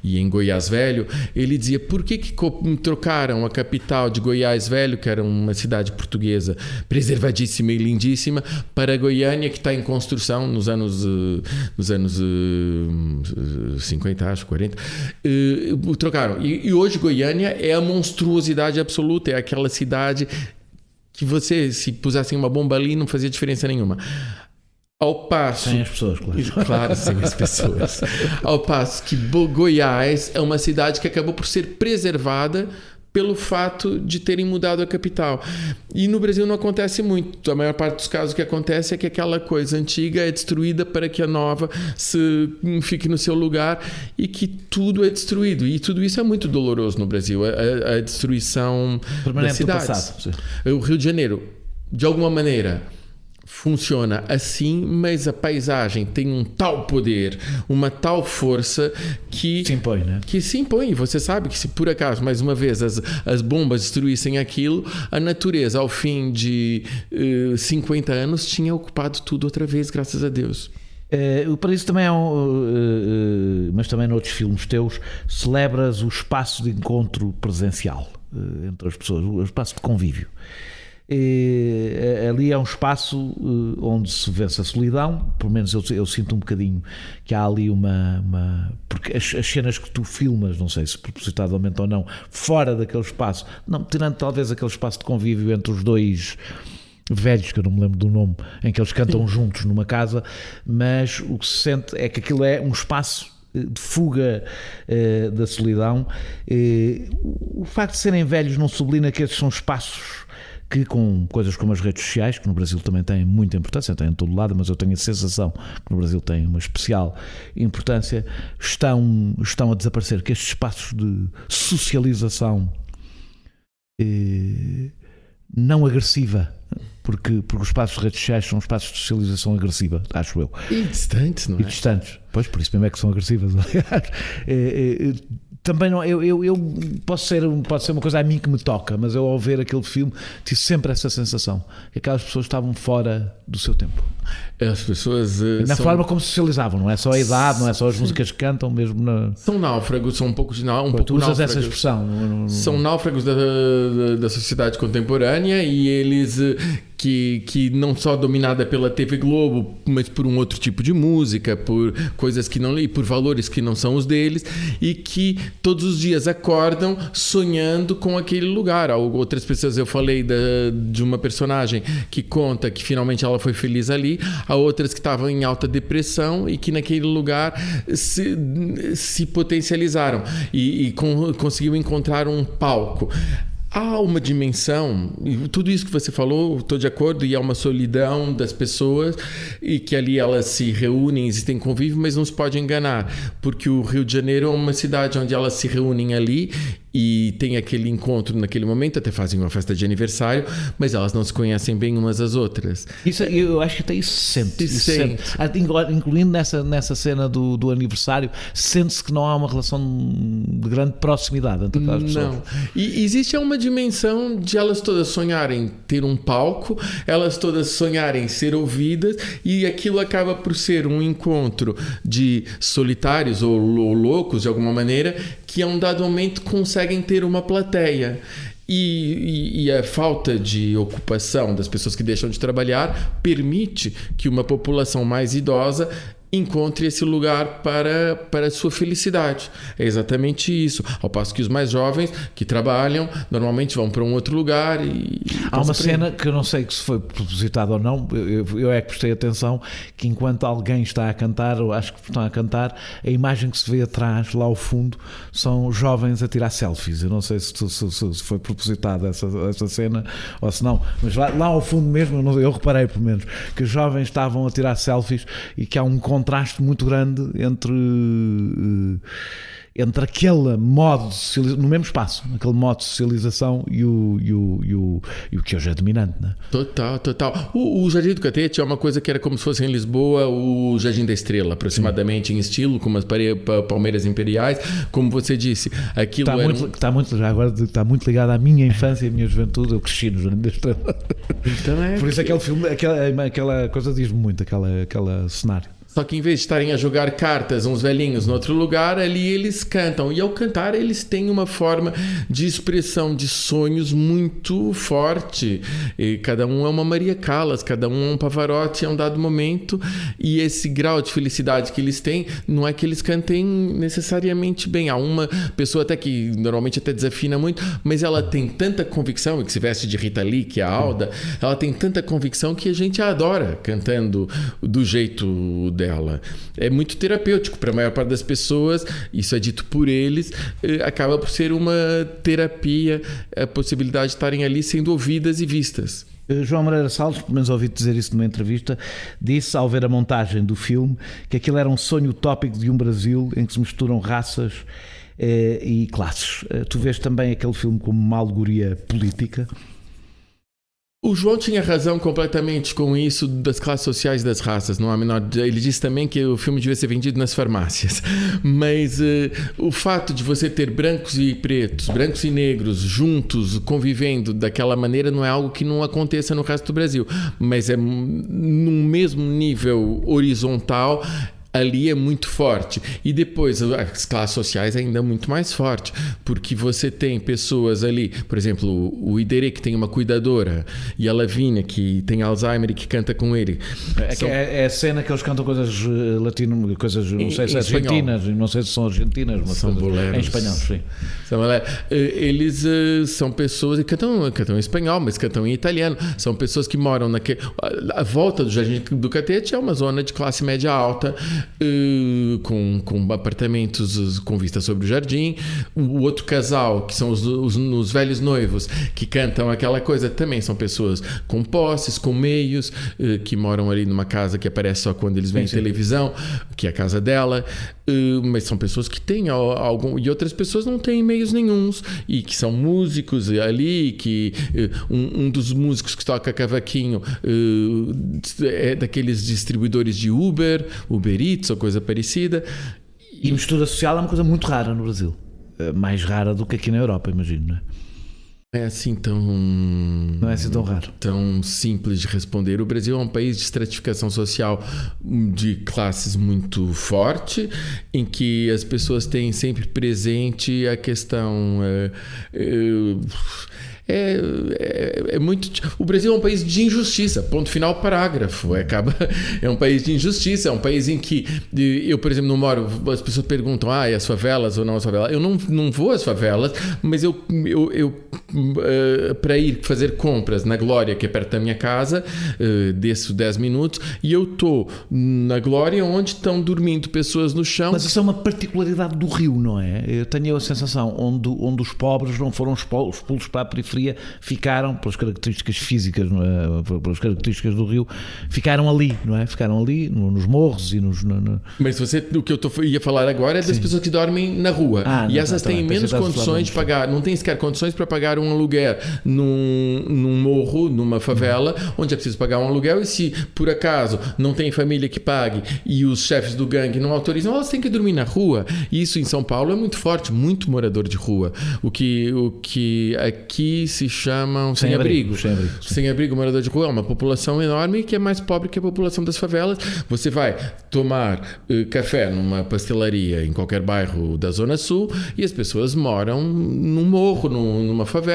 em Goiás Velho, ele dizia: por que trocaram a capital de Goiás Velho, que era uma cidade portuguesa preservadíssima e lindíssima, para Goiânia, que está em construção nos anos 50, acho, 40. Trocaram. E hoje Goiânia é a monstruosidade absoluta, é aquela cidade que você, se pusessem uma bomba ali, não fazia diferença nenhuma. Ao passo... Sem as pessoas, claro. Claro, sem as pessoas. Ao passo que Goiás é uma cidade que acabou por ser preservada pelo fato de terem mudado a capital. E no Brasil não acontece muito. A maior parte dos casos que acontece é que aquela coisa antiga é destruída para que a nova fique no seu lugar e que tudo é destruído. E tudo isso é muito doloroso no Brasil. A destruição das cidades. O Rio de Janeiro, de alguma maneira, funciona assim, mas a paisagem tem um tal poder, uma tal força que se impõe, né? Que se impõe. Você sabe que se por acaso, mais uma vez, as bombas destruíssem aquilo, a natureza, ao fim de 50 anos, tinha ocupado tudo outra vez, graças a Deus. O Paraíso também mas também noutros filmes teus, celebras o espaço de encontro presencial entre as pessoas, o espaço de convívio. Ali é um espaço onde se vence a solidão, pelo menos eu sinto um bocadinho que há ali porque as cenas que tu filmas, não sei se propositadamente ou não, fora daquele espaço, não, tirando talvez aquele espaço de convívio entre os dois velhos, que eu não me lembro do nome, em que eles cantam juntos numa casa, mas o que se sente é que aquilo é um espaço de fuga da solidão. O facto de serem velhos não sublinha que esses são espaços que, com coisas como as redes sociais, que no Brasil também têm muita importância, têm em todo lado, mas eu tenho a sensação que no Brasil têm uma especial importância, estão a desaparecer, que estes espaços de socialização não agressiva, porque os espaços de redes sociais são espaços de socialização agressiva, acho eu. E distantes, não é? E distantes. Pois, por isso mesmo é que são agressivas, aliás. Também não, eu pode ser uma coisa a mim que me toca, mas eu ao ver aquele filme tive sempre essa sensação que aquelas pessoas estavam fora do seu tempo. As pessoas Na forma como socializavam, não é só a idade, não é só as músicas que cantam, mesmo na... são náufragos, são um pouco de Tu usas essa expressão. São náufragos da sociedade contemporânea, e eles que não só dominada pela TV Globo, mas por um outro tipo de música, por coisas que não, e por valores que não são os deles, e que todos os dias acordam sonhando com aquele lugar. Outras pessoas, eu falei de uma personagem que conta que finalmente ela foi feliz ali, há outras que estavam em alta depressão e que naquele lugar se potencializaram e conseguiu encontrar um palco. Há uma dimensão, e tudo isso que você falou, estou de acordo, e há uma solidão das pessoas, e que ali elas se reúnem, existem convívio, mas não se pode enganar, porque o Rio de Janeiro é uma cidade onde elas se reúnem ali e tem aquele encontro naquele momento, até fazem uma festa de aniversário, mas elas não se conhecem bem umas às outras. Isso, eu acho que até isso se sente. Incluindo nessa cena do aniversário, sente-se que não há uma relação de grande proximidade entre as pessoas. Não. E existe uma dimensão de elas todas sonharem ter um palco, elas todas sonharem ser ouvidas, e aquilo acaba por ser um encontro de solitários ou loucos de alguma maneira, que a um dado momento conseguem ter uma plateia. E a falta de ocupação das pessoas que deixam de trabalhar permite que uma população mais idosa encontre esse lugar para a sua felicidade. É exatamente isso. Ao passo que os mais jovens que trabalham normalmente vão para um outro lugar. Há uma cena que eu não sei se foi propositado ou não, eu é que prestei atenção, que enquanto alguém está a cantar, ou acho que estão a cantar, a imagem que se vê atrás, lá ao fundo, são jovens a tirar selfies. Eu não sei se foi propositada essa cena ou se não, mas lá ao fundo mesmo, eu reparei pelo menos, que os jovens estavam a tirar selfies e que há um contraste muito grande entre aquele modo de socialização, no mesmo espaço, aquele modo de socialização e o que hoje é dominante, não é? Total. O Jardim do Catete é uma coisa que era como se fosse em Lisboa o Jardim da Estrela, aproximadamente. Sim. Em estilo, com umas palmeiras imperiais, como você disse. Aquilo está muito ligado à minha infância e à minha juventude. Eu cresci no Jardim da Estrela. Então por isso aquele filme, aquela coisa diz-me muito, aquele cenário. Só que em vez de estarem a jogar cartas uns velhinhos no outro lugar, ali eles cantam. E ao cantar eles têm uma forma de expressão de sonhos muito forte. E cada um é uma Maria Callas, cada um é um Pavarotti a um dado momento. E esse grau de felicidade que eles têm, não é que eles cantem necessariamente bem. Há uma pessoa até que normalmente até desafina muito, mas ela tem tanta convicção, e que se veste de Rita Lee, que é a Alda, ela tem tanta convicção que a gente a adora cantando do jeito dela. É muito terapêutico para a maior parte das pessoas, isso é dito por eles, acaba por ser uma terapia, a possibilidade de estarem ali sendo ouvidas e vistas. João Moreira Salles, pelo menos ouvi dizer isso numa entrevista, disse ao ver a montagem do filme que aquilo era um sonho utópico de um Brasil em que se misturam raças e classes. Tu vês também aquele filme como uma alegoria política? O João tinha razão completamente com isso das classes sociais e das raças, não há menor. Ele disse também que o filme devia ser vendido nas farmácias, mas o fato de você ter brancos e pretos, brancos e negros juntos, convivendo daquela maneira, não é algo que não aconteça no resto do Brasil, mas é num mesmo nível horizontal. Ali é muito forte. E depois as classes sociais ainda muito mais forte, porque você tem pessoas ali, por exemplo, o Iderê, que tem uma cuidadora, e a Lavínia, que tem Alzheimer e que canta com ele. É a cena que eles cantam coisas latino, coisas, não sei se argentinas, não sei se são argentinas, mas são boleros. Em espanhol, sim. Eles são pessoas que cantam em espanhol, mas cantam em italiano. São pessoas que moram a volta do Jardim do Catete é uma zona de classe média alta, com apartamentos com vista sobre o jardim. O outro casal, que são os velhos noivos, que cantam aquela coisa, também são pessoas com posses, com meios, que moram ali numa casa que aparece só quando eles veem televisão, que é a casa dela, mas são pessoas que têm algum, e outras pessoas não têm meios nenhuns, e que são músicos ali, que um dos músicos que toca cavaquinho é daqueles distribuidores de Uber Eats ou coisa parecida. E mistura social é uma coisa muito rara no Brasil, mais rara do que aqui na Europa, imagino, não é? É assim Não é assim tão raro. tão simples de responder. O Brasil é um país de estratificação social de classes muito forte, em que as pessoas têm sempre presente a questão... É muito. O Brasil é um país de injustiça, ponto final, parágrafo. É um país de injustiça, é um país em que eu, por exemplo, não moro. As pessoas perguntam, é as favelas ou não as favelas? Eu não vou às favelas, mas eu para ir fazer compras na Glória, que é perto da minha casa, desço 10 minutos, e eu estou na Glória, onde estão dormindo pessoas no chão. Mas isso é uma particularidade do Rio, não é? Eu tenho a sensação onde os pobres não foram expulsos para a periferia, ficaram, pelas características físicas, não é? Pelas características do Rio, ficaram ali, não é? Ficaram ali nos morros e nos... Mas o que eu ia falar agora é das pessoas que dormem na rua. E essas têm menos condições de pagar, não têm sequer condições para pagar um aluguel num morro, numa favela, onde é preciso pagar um aluguel, e se por acaso não tem família que pague e os chefes do gangue não autorizam, elas têm que dormir na rua. E isso em São Paulo é muito forte, muito morador de rua. O que aqui se chamam sem-abrigo. Sem-abrigo, morador de rua, é uma população enorme que é mais pobre que a população das favelas. Você vai tomar café numa pastelaria em qualquer bairro da Zona Sul e as pessoas moram num morro, numa favela.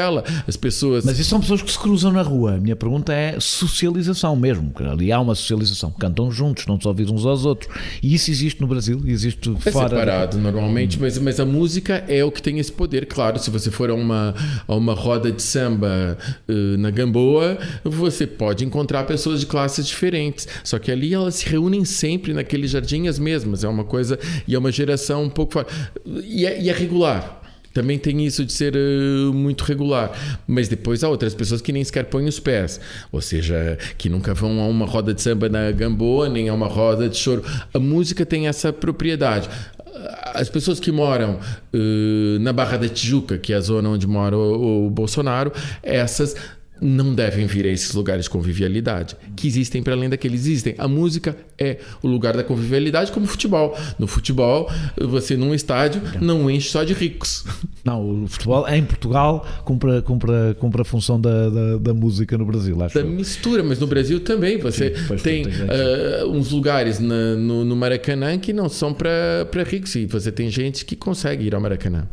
As pessoas... Mas isso são pessoas que se cruzam na rua. A minha pergunta é socialização mesmo. Ali há uma socialização. Cantam juntos, não se ouvem uns aos outros. E isso existe no Brasil? Existe fora? É separado normalmente, mas a música é o que tem esse poder. Claro, se você for a uma roda de samba na Gamboa, você pode encontrar pessoas de classes diferentes. Só que ali elas se reúnem sempre naquele jardim as mesmas. É uma coisa... E é uma geração um pouco... E é regular. Também tem isso de ser muito regular. Mas depois há outras pessoas que nem sequer põem os pés. Ou seja, que nunca vão a uma roda de samba na Gamboa, nem a uma roda de choro. A música tem essa propriedade. As pessoas que moram na Barra da Tijuca, que é a zona onde mora o Bolsonaro, essas não devem vir a esses lugares de convivialidade, que existem para além daqueles existem. A música é o lugar da convivialidade, como o futebol. No futebol, você num estádio não enche só de ricos. Não, o futebol em Portugal cumpre a função da música no Brasil, acho. Da mistura, mas no Brasil também. Você tem uns lugares no Maracanã que não são para ricos, e você tem gente que consegue ir ao Maracanã.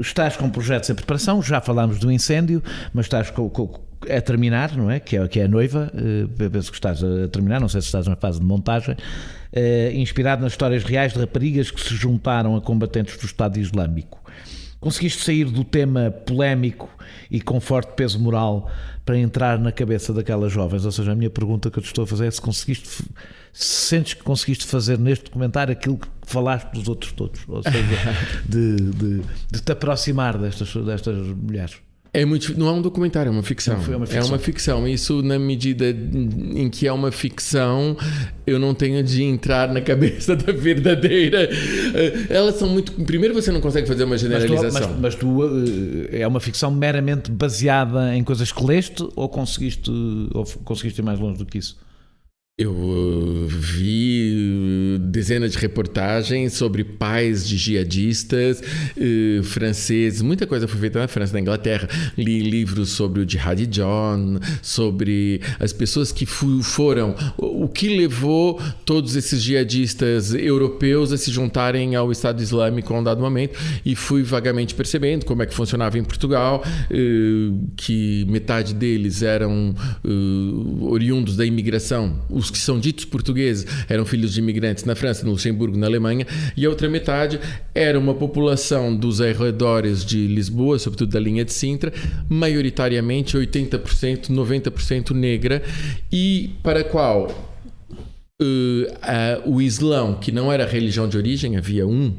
Estás com projetos em preparação, já falámos do incêndio, mas estás a terminar, não é? Que é a noiva, penso que estás a terminar, não sei se estás na fase de montagem, inspirado nas histórias reais de raparigas que se juntaram a combatentes do Estado Islâmico. Conseguiste sair do tema polémico e com forte peso moral para entrar na cabeça daquelas jovens? Ou seja, a minha pergunta que eu te estou a fazer é se sentes que conseguiste fazer neste documentário aquilo que falaste dos outros todos, ou seja, de te aproximar destas mulheres. Não é um documentário, é uma ficção. É uma ficção. Isso, na medida em que é uma ficção, eu não tenho de entrar na cabeça da verdadeira. Elas são muito... Primeiro, você não consegue fazer uma generalização. Mas tu é uma ficção meramente baseada em coisas que leste, ou conseguiste ir mais longe do que isso? Eu vi dezenas de reportagens sobre pais de jihadistas franceses. Muita coisa foi feita na França, na Inglaterra. Li livros sobre o Jihad John, sobre as pessoas que foram... O que levou todos esses jihadistas europeus a se juntarem ao Estado Islâmico a um dado momento. E fui vagamente percebendo como é que funcionava em Portugal, que metade deles eram oriundos da imigração. Os que são ditos portugueses eram filhos de imigrantes na França, no Luxemburgo, na Alemanha, e a outra metade era uma população dos arredores de Lisboa, sobretudo da linha de Sintra, maioritariamente 80%, 90% negra, e para a qual o Islão, que não era religião de origem, havia um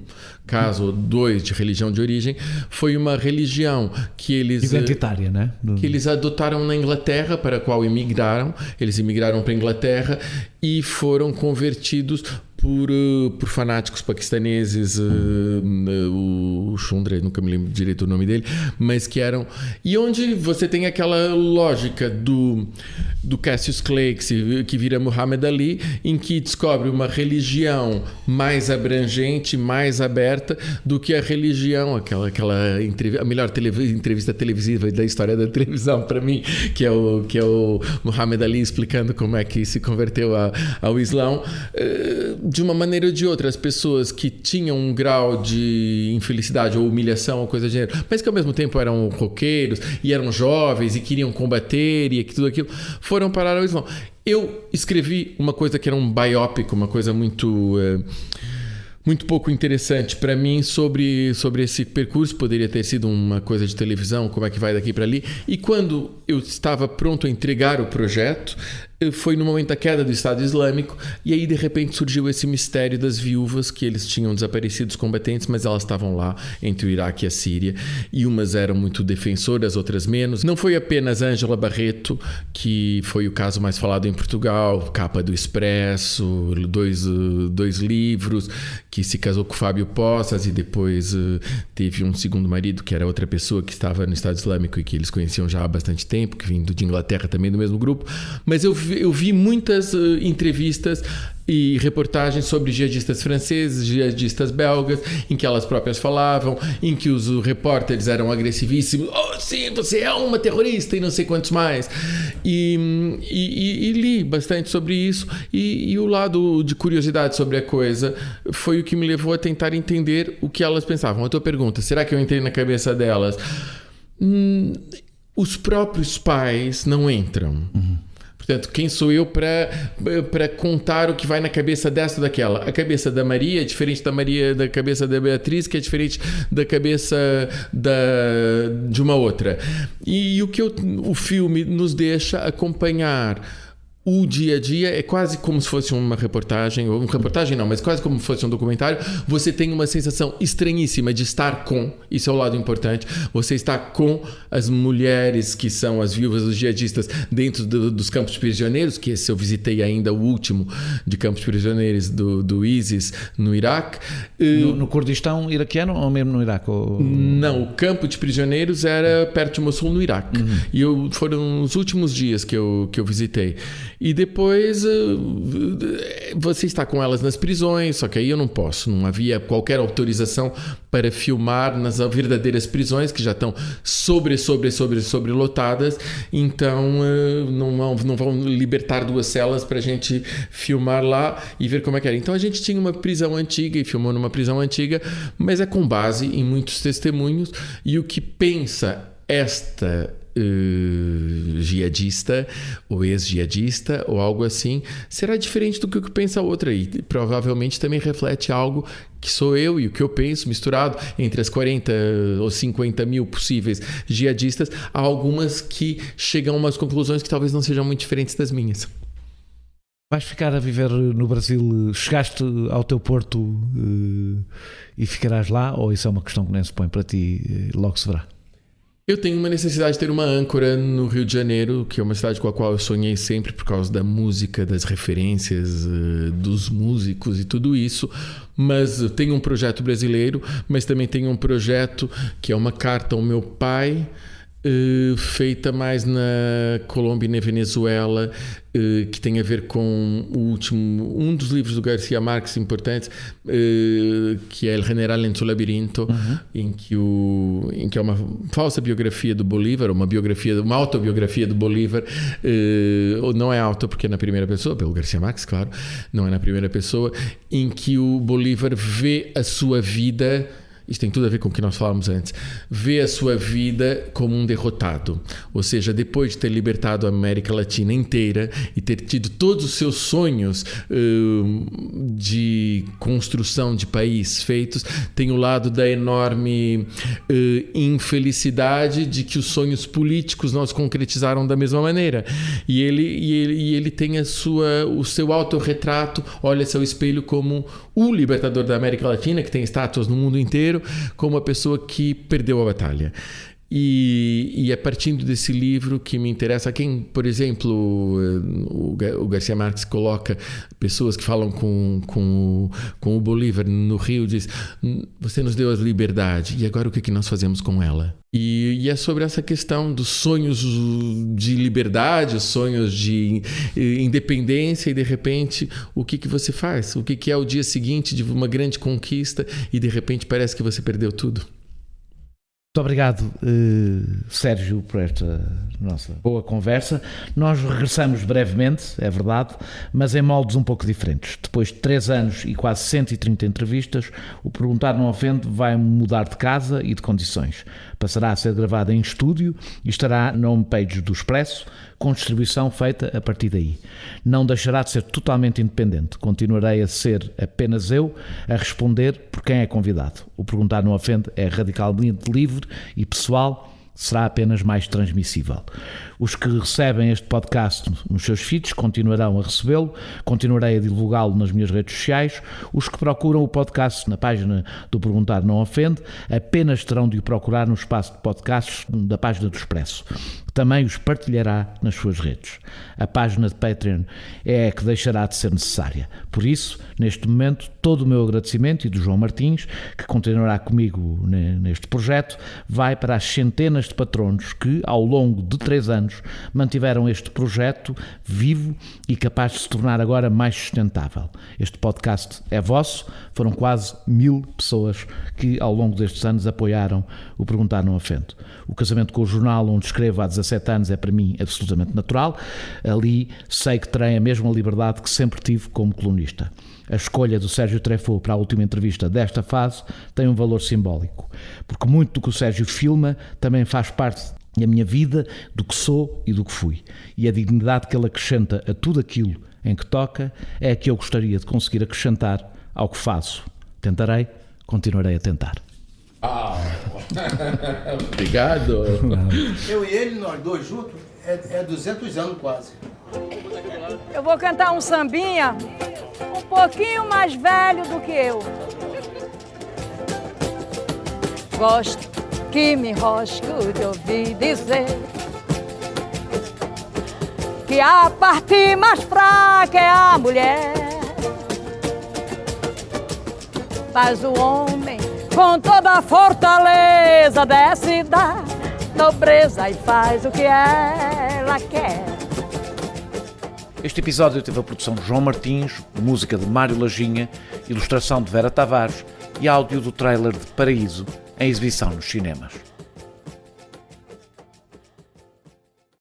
caso ou dois de religião de origem, foi uma religião que eles... Identitária, né? Que eles adotaram na Inglaterra, para a qual imigraram. Eles imigraram para a Inglaterra e foram convertidos por fanáticos paquistaneses, o Chundra, nunca me lembro direito o nome dele, mas que eram... E onde você tem aquela lógica do... do Cassius Clay, que vira Muhammad Ali, em que descobre uma religião mais abrangente, mais aberta do que a religião, a melhor entrevista televisiva da história da televisão para mim, que é o Muhammad Ali explicando como é que se converteu ao Islão. De uma maneira ou de outra, as pessoas que tinham um grau de infelicidade ou humilhação ou coisa do gênero, mas que ao mesmo tempo eram roqueiros e eram jovens e queriam combater e tudo aquilo, foram parar ao Islão. Eu escrevi uma coisa que era um biopic, uma coisa muito pouco interessante para mim sobre esse percurso. Poderia ter sido uma coisa de televisão, como é que vai daqui para ali. E quando eu estava pronto a entregar o projeto, foi no momento da queda do Estado Islâmico, e aí de repente surgiu esse mistério das viúvas, que eles tinham desaparecido os combatentes, mas elas estavam lá entre o Iraque e a Síria, e umas eram muito defensoras, outras menos. Não foi apenas Ângela Barreto, que foi o caso mais falado em Portugal, capa do Expresso, dois livros, que se casou com Fábio Poças e depois teve um segundo marido, que era outra pessoa que estava no Estado Islâmico e que eles conheciam já há bastante tempo, que vindo de Inglaterra também do mesmo grupo. Mas eu vi muitas entrevistas e reportagens sobre jihadistas franceses, jihadistas belgas, em que elas próprias falavam, em que os repórteres eram agressivíssimos. Oh, sim, você é uma terrorista e não sei quantos mais. E li bastante sobre isso. E o lado de curiosidade sobre a coisa foi o que me levou a tentar entender o que elas pensavam. A tua pergunta, será que eu entrei na cabeça delas? Os próprios pais não entram. Portanto, quem sou eu para contar o que vai na cabeça dessa ou daquela? A cabeça da Maria é diferente da cabeça da Beatriz, que é diferente da cabeça de uma outra. E o filme nos deixa acompanhar o dia a dia, é quase como se fosse uma reportagem, ou uma reportagem não, mas quase como se fosse um documentário. Você tem uma sensação estranhíssima de estar com, isso é o lado importante, você está com as mulheres que são as viúvas dos jihadistas dentro dos campos prisioneiros, que esse eu visitei ainda, o último de campos prisioneiros do ISIS no Iraque. No Kurdistão iraquiano ou mesmo no Iraque? Não, o campo de prisioneiros era perto de Mossul, no Iraque. E foram os últimos dias que eu visitei. E depois você está com elas nas prisões, só que aí eu não posso, não havia qualquer autorização para filmar nas verdadeiras prisões, que já estão sobrelotadas, então não vão libertar 2 celas para a gente filmar lá e ver como é que era. Então a gente tinha uma prisão antiga e filmou numa prisão antiga, mas é com base em muitos testemunhos, e o que pensa esta jihadista ou ex-jihadista ou algo assim será diferente do que o que pensa a outra, e provavelmente também reflete algo que sou eu e o que eu penso, misturado entre as 40 ou 50 mil possíveis jihadistas. Há algumas que chegam a umas conclusões que talvez não sejam muito diferentes das minhas. Vais ficar a viver no Brasil? Chegaste ao teu porto e ficarás lá, ou isso é uma questão que nem se põe para ti, logo se verá? Eu tenho uma necessidade de ter uma âncora no Rio de Janeiro, que é uma cidade com a qual eu sonhei sempre por causa da música, das referências, dos músicos e tudo isso. Mas eu tenho um projeto brasileiro, mas também tenho um projeto que é uma carta ao meu pai, feita mais na Colômbia e na Venezuela, que tem a ver com um dos livros do Garcia Marques importantes, que é El General en su Labirinto, em que é uma falsa biografia do Bolívar, uma autobiografia do Bolívar, não é auto porque é na primeira pessoa, pelo Garcia Marques, claro, não é na primeira pessoa, em que o Bolívar vê a sua vida. Isso tem tudo a ver com o que nós falamos antes. Vê a sua vida como um derrotado. Ou seja, depois de ter libertado a América Latina inteira e ter tido todos os seus sonhos de construção de país feitos, tem o lado da enorme infelicidade de que os sonhos políticos não se concretizaram da mesma maneira. E ele tem o seu autorretrato, olha-se ao espelho como o libertador da América Latina, que tem estátuas no mundo inteiro, como uma pessoa que perdeu a batalha. E é partindo desse livro que me interessa. Quem, por exemplo, o Garcia Marques coloca pessoas que falam com o Bolívar no Rio, diz: você nos deu a liberdade, e agora o que nós fazemos com ela? E é sobre essa questão dos sonhos de liberdade, os sonhos de independência, e de repente o que você faz? O que é o dia seguinte de uma grande conquista e de repente parece que você perdeu tudo? Muito obrigado, Sérgio, por esta nossa boa conversa. Nós regressamos brevemente, é verdade, mas em moldes um pouco diferentes. Depois de 3 anos e quase 130 entrevistas, o Perguntar Não Ofende vai mudar de casa e de condições. Passará a ser gravado em estúdio e estará na homepage do Expresso, com distribuição feita a partir daí. Não deixará de ser totalmente independente. Continuarei a ser apenas eu a responder por quem é convidado. O Perguntar Não Ofende é radicalmente livre e pessoal, será apenas mais transmissível. Os que recebem este podcast nos seus feeds continuarão a recebê-lo, continuarei a divulgá-lo nas minhas redes sociais. Os que procuram o podcast na página do Perguntar Não Ofende apenas terão de o procurar no espaço de podcasts da página do Expresso. Também os partilhará nas suas redes. A página de Patreon é a que deixará de ser necessária. Por isso, neste momento, todo o meu agradecimento, e do João Martins, que continuará comigo neste projeto, vai para as centenas de patronos que, ao longo de 3 anos, mantiveram este projeto vivo e capaz de se tornar agora mais sustentável. Este podcast é vosso, foram quase 1000 pessoas que, ao longo destes anos, apoiaram o Perguntar Não Ofende. O casamento com o jornal onde escrevo há 17 anos é para mim absolutamente natural. Ali sei que terei a mesma liberdade que sempre tive como colunista. A escolha do Sérgio Treffaut para a última entrevista desta fase tem um valor simbólico, porque muito do que o Sérgio filma também faz parte da minha vida, do que sou e do que fui. E a dignidade que ele acrescenta a tudo aquilo em que toca é a que eu gostaria de conseguir acrescentar ao que faço. Tentarei, continuarei a tentar. Obrigado. Eu e ele, nós dois juntos, é 200 anos quase. Eu vou cantar um sambinha um pouquinho mais velho do que eu. Gosto que me enrosco de ouvir dizer que a parte mais fraca é a mulher. Mas o homem, com toda a fortaleza, desce da nobreza e faz o que ela quer. Este episódio teve a produção de João Martins, música de Mário Lajinha, ilustração de Vera Tavares e áudio do trailer de Paraíso, em exibição nos cinemas.